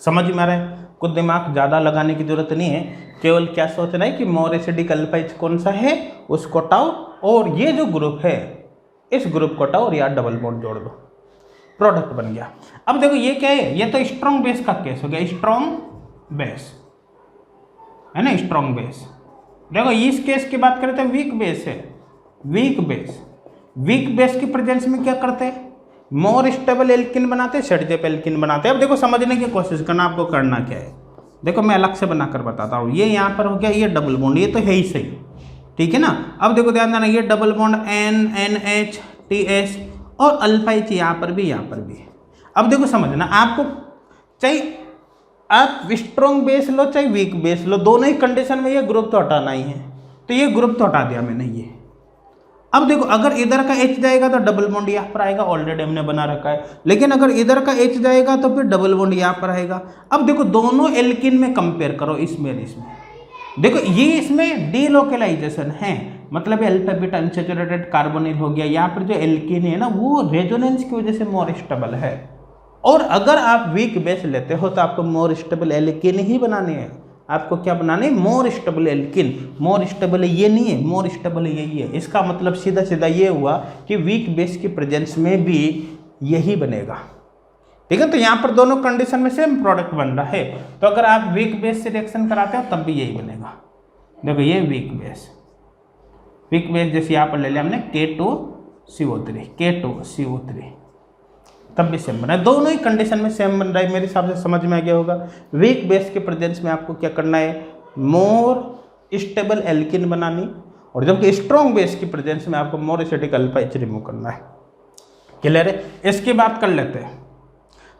समझ में आ रहा है? कुछ दिमाग ज़्यादा लगाने की जरूरत नहीं है, केवल क्या सोचना है कि मोर एसिडिक अल्फा एच कौन सा है उसको हटाओ और ये जो ग्रुप है इस ग्रुप को हटाओ और यहाँ डबल बॉन्ड जोड़ दो, प्रोडक्ट बन गया। अब देखो ये क्या है, ये तो स्ट्रॉन्ग बेस का केस हो गया। स्ट्रॉन्ग बेस है ना, स्ट्रॉन्ग बेस। देखो इस केस की बात करें तो वीक बेस है। वीक बेस की प्रेजेंस में क्या करते हैं, मोर स्टेबल एल्किन बनाते हैं, सेटजेप एल्किन बनाते हैं। अब देखो समझने की कोशिश करना, आपको करना क्या है। देखो मैं अलग से बनाकर बताता हूँ। ये यहाँ पर हो गया, ये डबल बॉन्ड, ये तो है ही सही, ठीक है ना। अब देखो ध्यान देना, ये डबल बॉन्ड NNH और अल्फा एच यहाँ पर भी अब देखो समझना, आपको चाहे आप स्ट्रॉन्ग बेस लो चाहे वीक बेस लो, दोनों ही कंडीशन में ये ग्रुप तो हटाना ही है, तो ये ग्रुप तो हटा दिया मैंने ये। अब देखो अगर इधर का H जाएगा तो डबल बॉन्ड यहाँ पर आएगा, ऑलरेडी हमने बना रखा है, लेकिन अगर इधर का H जाएगा तो फिर डबल बॉन्ड यहाँ पर आएगा। अब देखो दोनों एल्किन में कंपेयर करो, इसमें देखो ये इसमें डीलोकलाइजेशन है, मतलब अल्फा बीटा अनसैचुरेटेड कार्बोनिल हो गया। यहाँ पर जो एल्किन है ना वो रेजोनेंस की वजह से मोर स्टेबल है, और अगर आप वीक बेस लेते हो तो आपको मोर स्टेबल एल्किन ही बनाने हैं। आपको क्या बनाने, more stable alkene. More stable ये नहीं है, मोर स्टेबल यही है। इसका मतलब सीधा सीधा ये हुआ कि वीक बेस की प्रेजेंस में भी यही बनेगा, ठीक है। तो यहाँ पर दोनों कंडीशन में सेम प्रोडक्ट बन रहा है, तो अगर आप वीक बेस से रिएक्शन कराते हो तब भी यही बनेगा। देखो ये वीक बेस जैसे यहाँ पर ले लिया हमने K2CO3 तब भी सेम बना है, दोनों ही कंडीशन में सेम बन रहा है। मेरे हिसाब से समझ में आ गया होगा। वीक बेस के प्रेजेंस में आपको क्या करना है, मोर स्टेबल एल्किन बनानी, और जबकि स्ट्रॉन्ग बेस की प्रेजेंस में आपको मोर एसिडिक अल्फा एच रिमूव करना है। क्लियर है। इसकी बात कर लेते हैं।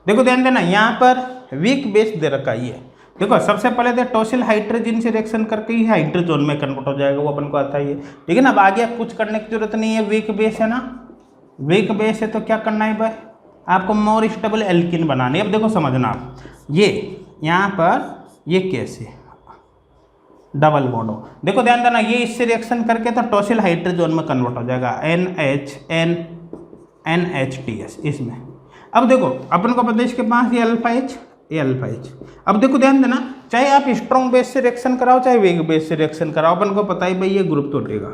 देखो ध्यान देना, यहाँ पर वीक बेस दे रखा है। देखो सबसे पहले तो टॉसिल हाइड्रोजन से रिएक्शन करके ही हाइड्रोजन में कन्वर्ट हो जाएगा, वो अपन को आता ही है, ठीक है ना। अब आगे कुछ करने की जरूरत नहीं है, वीक बेस है ना, वीक बेस है तो क्या करना है भाई, आपको मोर स्टेबल एल्किन बनानी है। अब देखो समझना आप, ये यहाँ पर ये कैसे डबल बॉन्ड हो, देखो ध्यान देना, ये इससे रिएक्शन करके तो टॉसिल हाइड्रोजन में कन्वर्ट हो जाएगा, NHNNHTS इसमें। अब देखो अपन को पता है इसके पास ये अल्फा एच। अब देखो ध्यान देना, चाहे आप स्ट्रॉन्ग बेस से रिएक्शन कराओ चाहे वीक बेस से रिएक्शन कराओ, अपन को पता है भाई ये ग्रुप टूटेगा।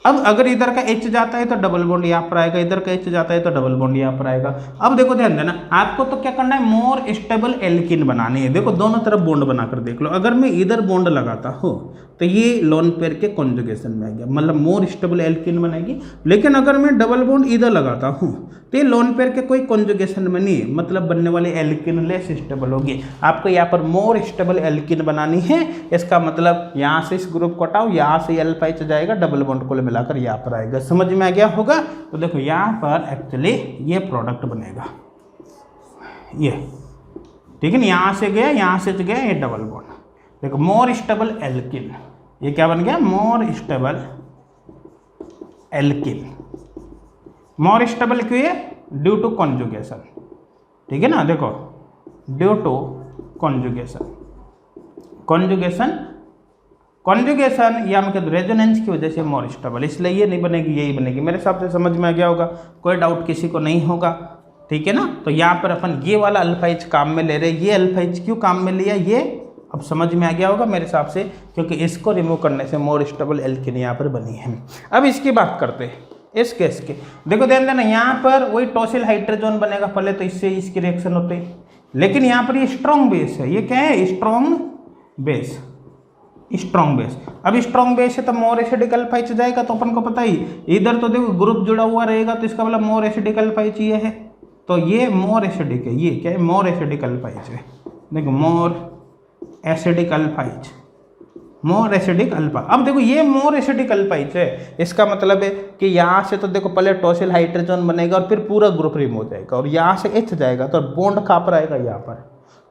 अब अगर इधर का H जाता है तो डबल बॉन्ड यहाँ पर आएगा, इधर का H जाता है तो डबल बॉन्ड यहाँ पर आएगा। अब देखो ध्यान देना, आपको तो क्या करना है, मोर स्टेबल एल्किन बनानी है। देखो दोनों तरफ बॉन्ड बनाकर देख लो, अगर मैं इधर बॉन्ड लगाता हूँ तो ये लोन पेयर के कॉन्जुगेशन में आ गया, मतलब मोर स्टेबल एल्किन बनेगी। लेकिन अगर मैं डबल बॉन्ड इधर लगाता हूँ तो ये लोन पेयर के कोई कॉन्जुगेशन में नहीं है, मतलब बनने वाली एल्किन लेस स्टेबल होगी। आपको यहाँ पर मोर स्टेबल एल्किन बनानी है। इसका मतलब यहाँ से इस ग्रुप को हटाओ, यहाँ से अल्फा एच जाएगा, डबल बॉन्ड को मिलाकर यहाँ पर आएगा। समझ में आ गया होगा। तो देखो यहाँ पर एक्चुअली ये प्रोडक्ट बनेगा, ये ठीक है ना, यहाँ से गया ये डबल बॉन्ड। देखो मोर स्टेबल एल्किन, ये क्या बन गया, more stable alkene. More stable क्यों है, ड्यू टू कॉन्जुगेशन, ठीक है ना। देखो ड्यू टू कॉन्जुगेशन या मतलब रेजोनेंस की वजह से मोर स्टेबल, इसलिए ये नहीं बनेगी, यही बनेगी। मेरे हिसाब से समझ में आ गया होगा, कोई डाउट किसी को नहीं होगा, ठीक है ना। तो यहाँ पर अपन ये वाला अल्फा एच काम में ले रहे हैं। ये अल्फा एच क्यों काम में लिया, ये अब समझ में आ गया होगा मेरे हिसाब से, क्योंकि इसको रिमूव करने से मोर स्टेबल एल्किन यहाँ पर बनी है। अब इसकी बात करते हैं इस केस के। देखो ध्यान देना, यहाँ पर वही टॉसिल हाइड्रोजन बनेगा, पहले तो इससे इसकी रिएक्शन होते हैं, लेकिन यहाँ पर ये स्ट्रॉन्ग बेस है। ये क्या है, स्ट्रॉन्ग बेस। अब स्ट्रॉन्ग बेस है तो मोर एसिडिक अल्फा एच जाएगा, तो अपन को पता ही इधर तो देखो ग्रुप जुड़ा हुआ रहेगा, तो इसका मतलब मोर एसिडिक अल्फा एच ये है, तो ये मोर एसिडिक है। ये क्या है, मोर एसिडिक अल्फा एच है। देखो more acidic alpha H, more acidic alpha. अब देखो ये मोर एसिडिक अल्फा एच है, इसका मतलब है कि यहाँ से तो देखो पहले टॉसिल हाइड्रोजन बनेगा और फिर पूरा ग्रुप रिमूव हो जाएगा, और यहाँ से एच जाएगा तो बॉन्ड कहाँ पर आएगा, यहाँ पर।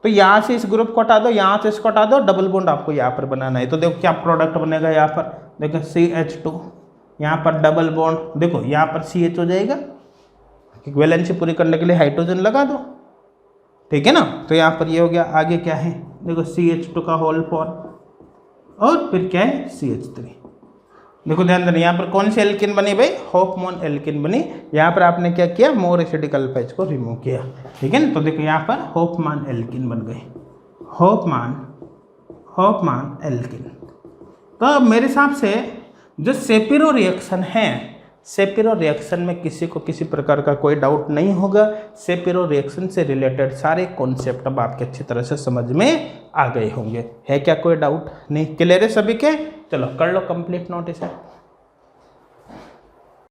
तो यहाँ से इस ग्रुप को हटा दो, यहाँ से इसको हटा दो, डबल बॉन्ड आपको यहाँ पर बनाना है। तो देखो क्या प्रोडक्ट बनेगा, यहाँ पर देखो CH2, यहाँ पर डबल बॉन्ड, देखो यहाँ पर CH हो जाएगा, वैलेंसी पूरी करने के लिए हाइड्रोजन लगा दो, ठीक है ना। तो यहाँ पर ये हो गया। आगे क्या है, देखो CH2 का होल फॉर्म, और फिर क्या है CH3। देखो ध्यान देना, यहाँ पर कौन सी एल्किन बनी भाई, होफमैन एल्किन बनी। यहाँ पर आपने क्या किया, मोर एसिडिक अल्फा एच को रिमूव किया, ठीक है ना। तो देखो यहाँ पर होफमैन एल्किन बन गई, होफमैन एल्किन। तो मेरे हिसाब से जो सेपिरो रिएक्शन है, सेपिरो रिएक्शन में किसी को किसी प्रकार का कोई डाउट नहीं होगा। सेपिरो रिएक्शन से रिलेटेड सारे कॉन्सेप्ट अब आपके अच्छी तरह से समझ में आ गए होंगे। है क्या कोई डाउट, नहीं, क्लियर है सभी के। चलो कर लो कंप्लीट नोटिस है।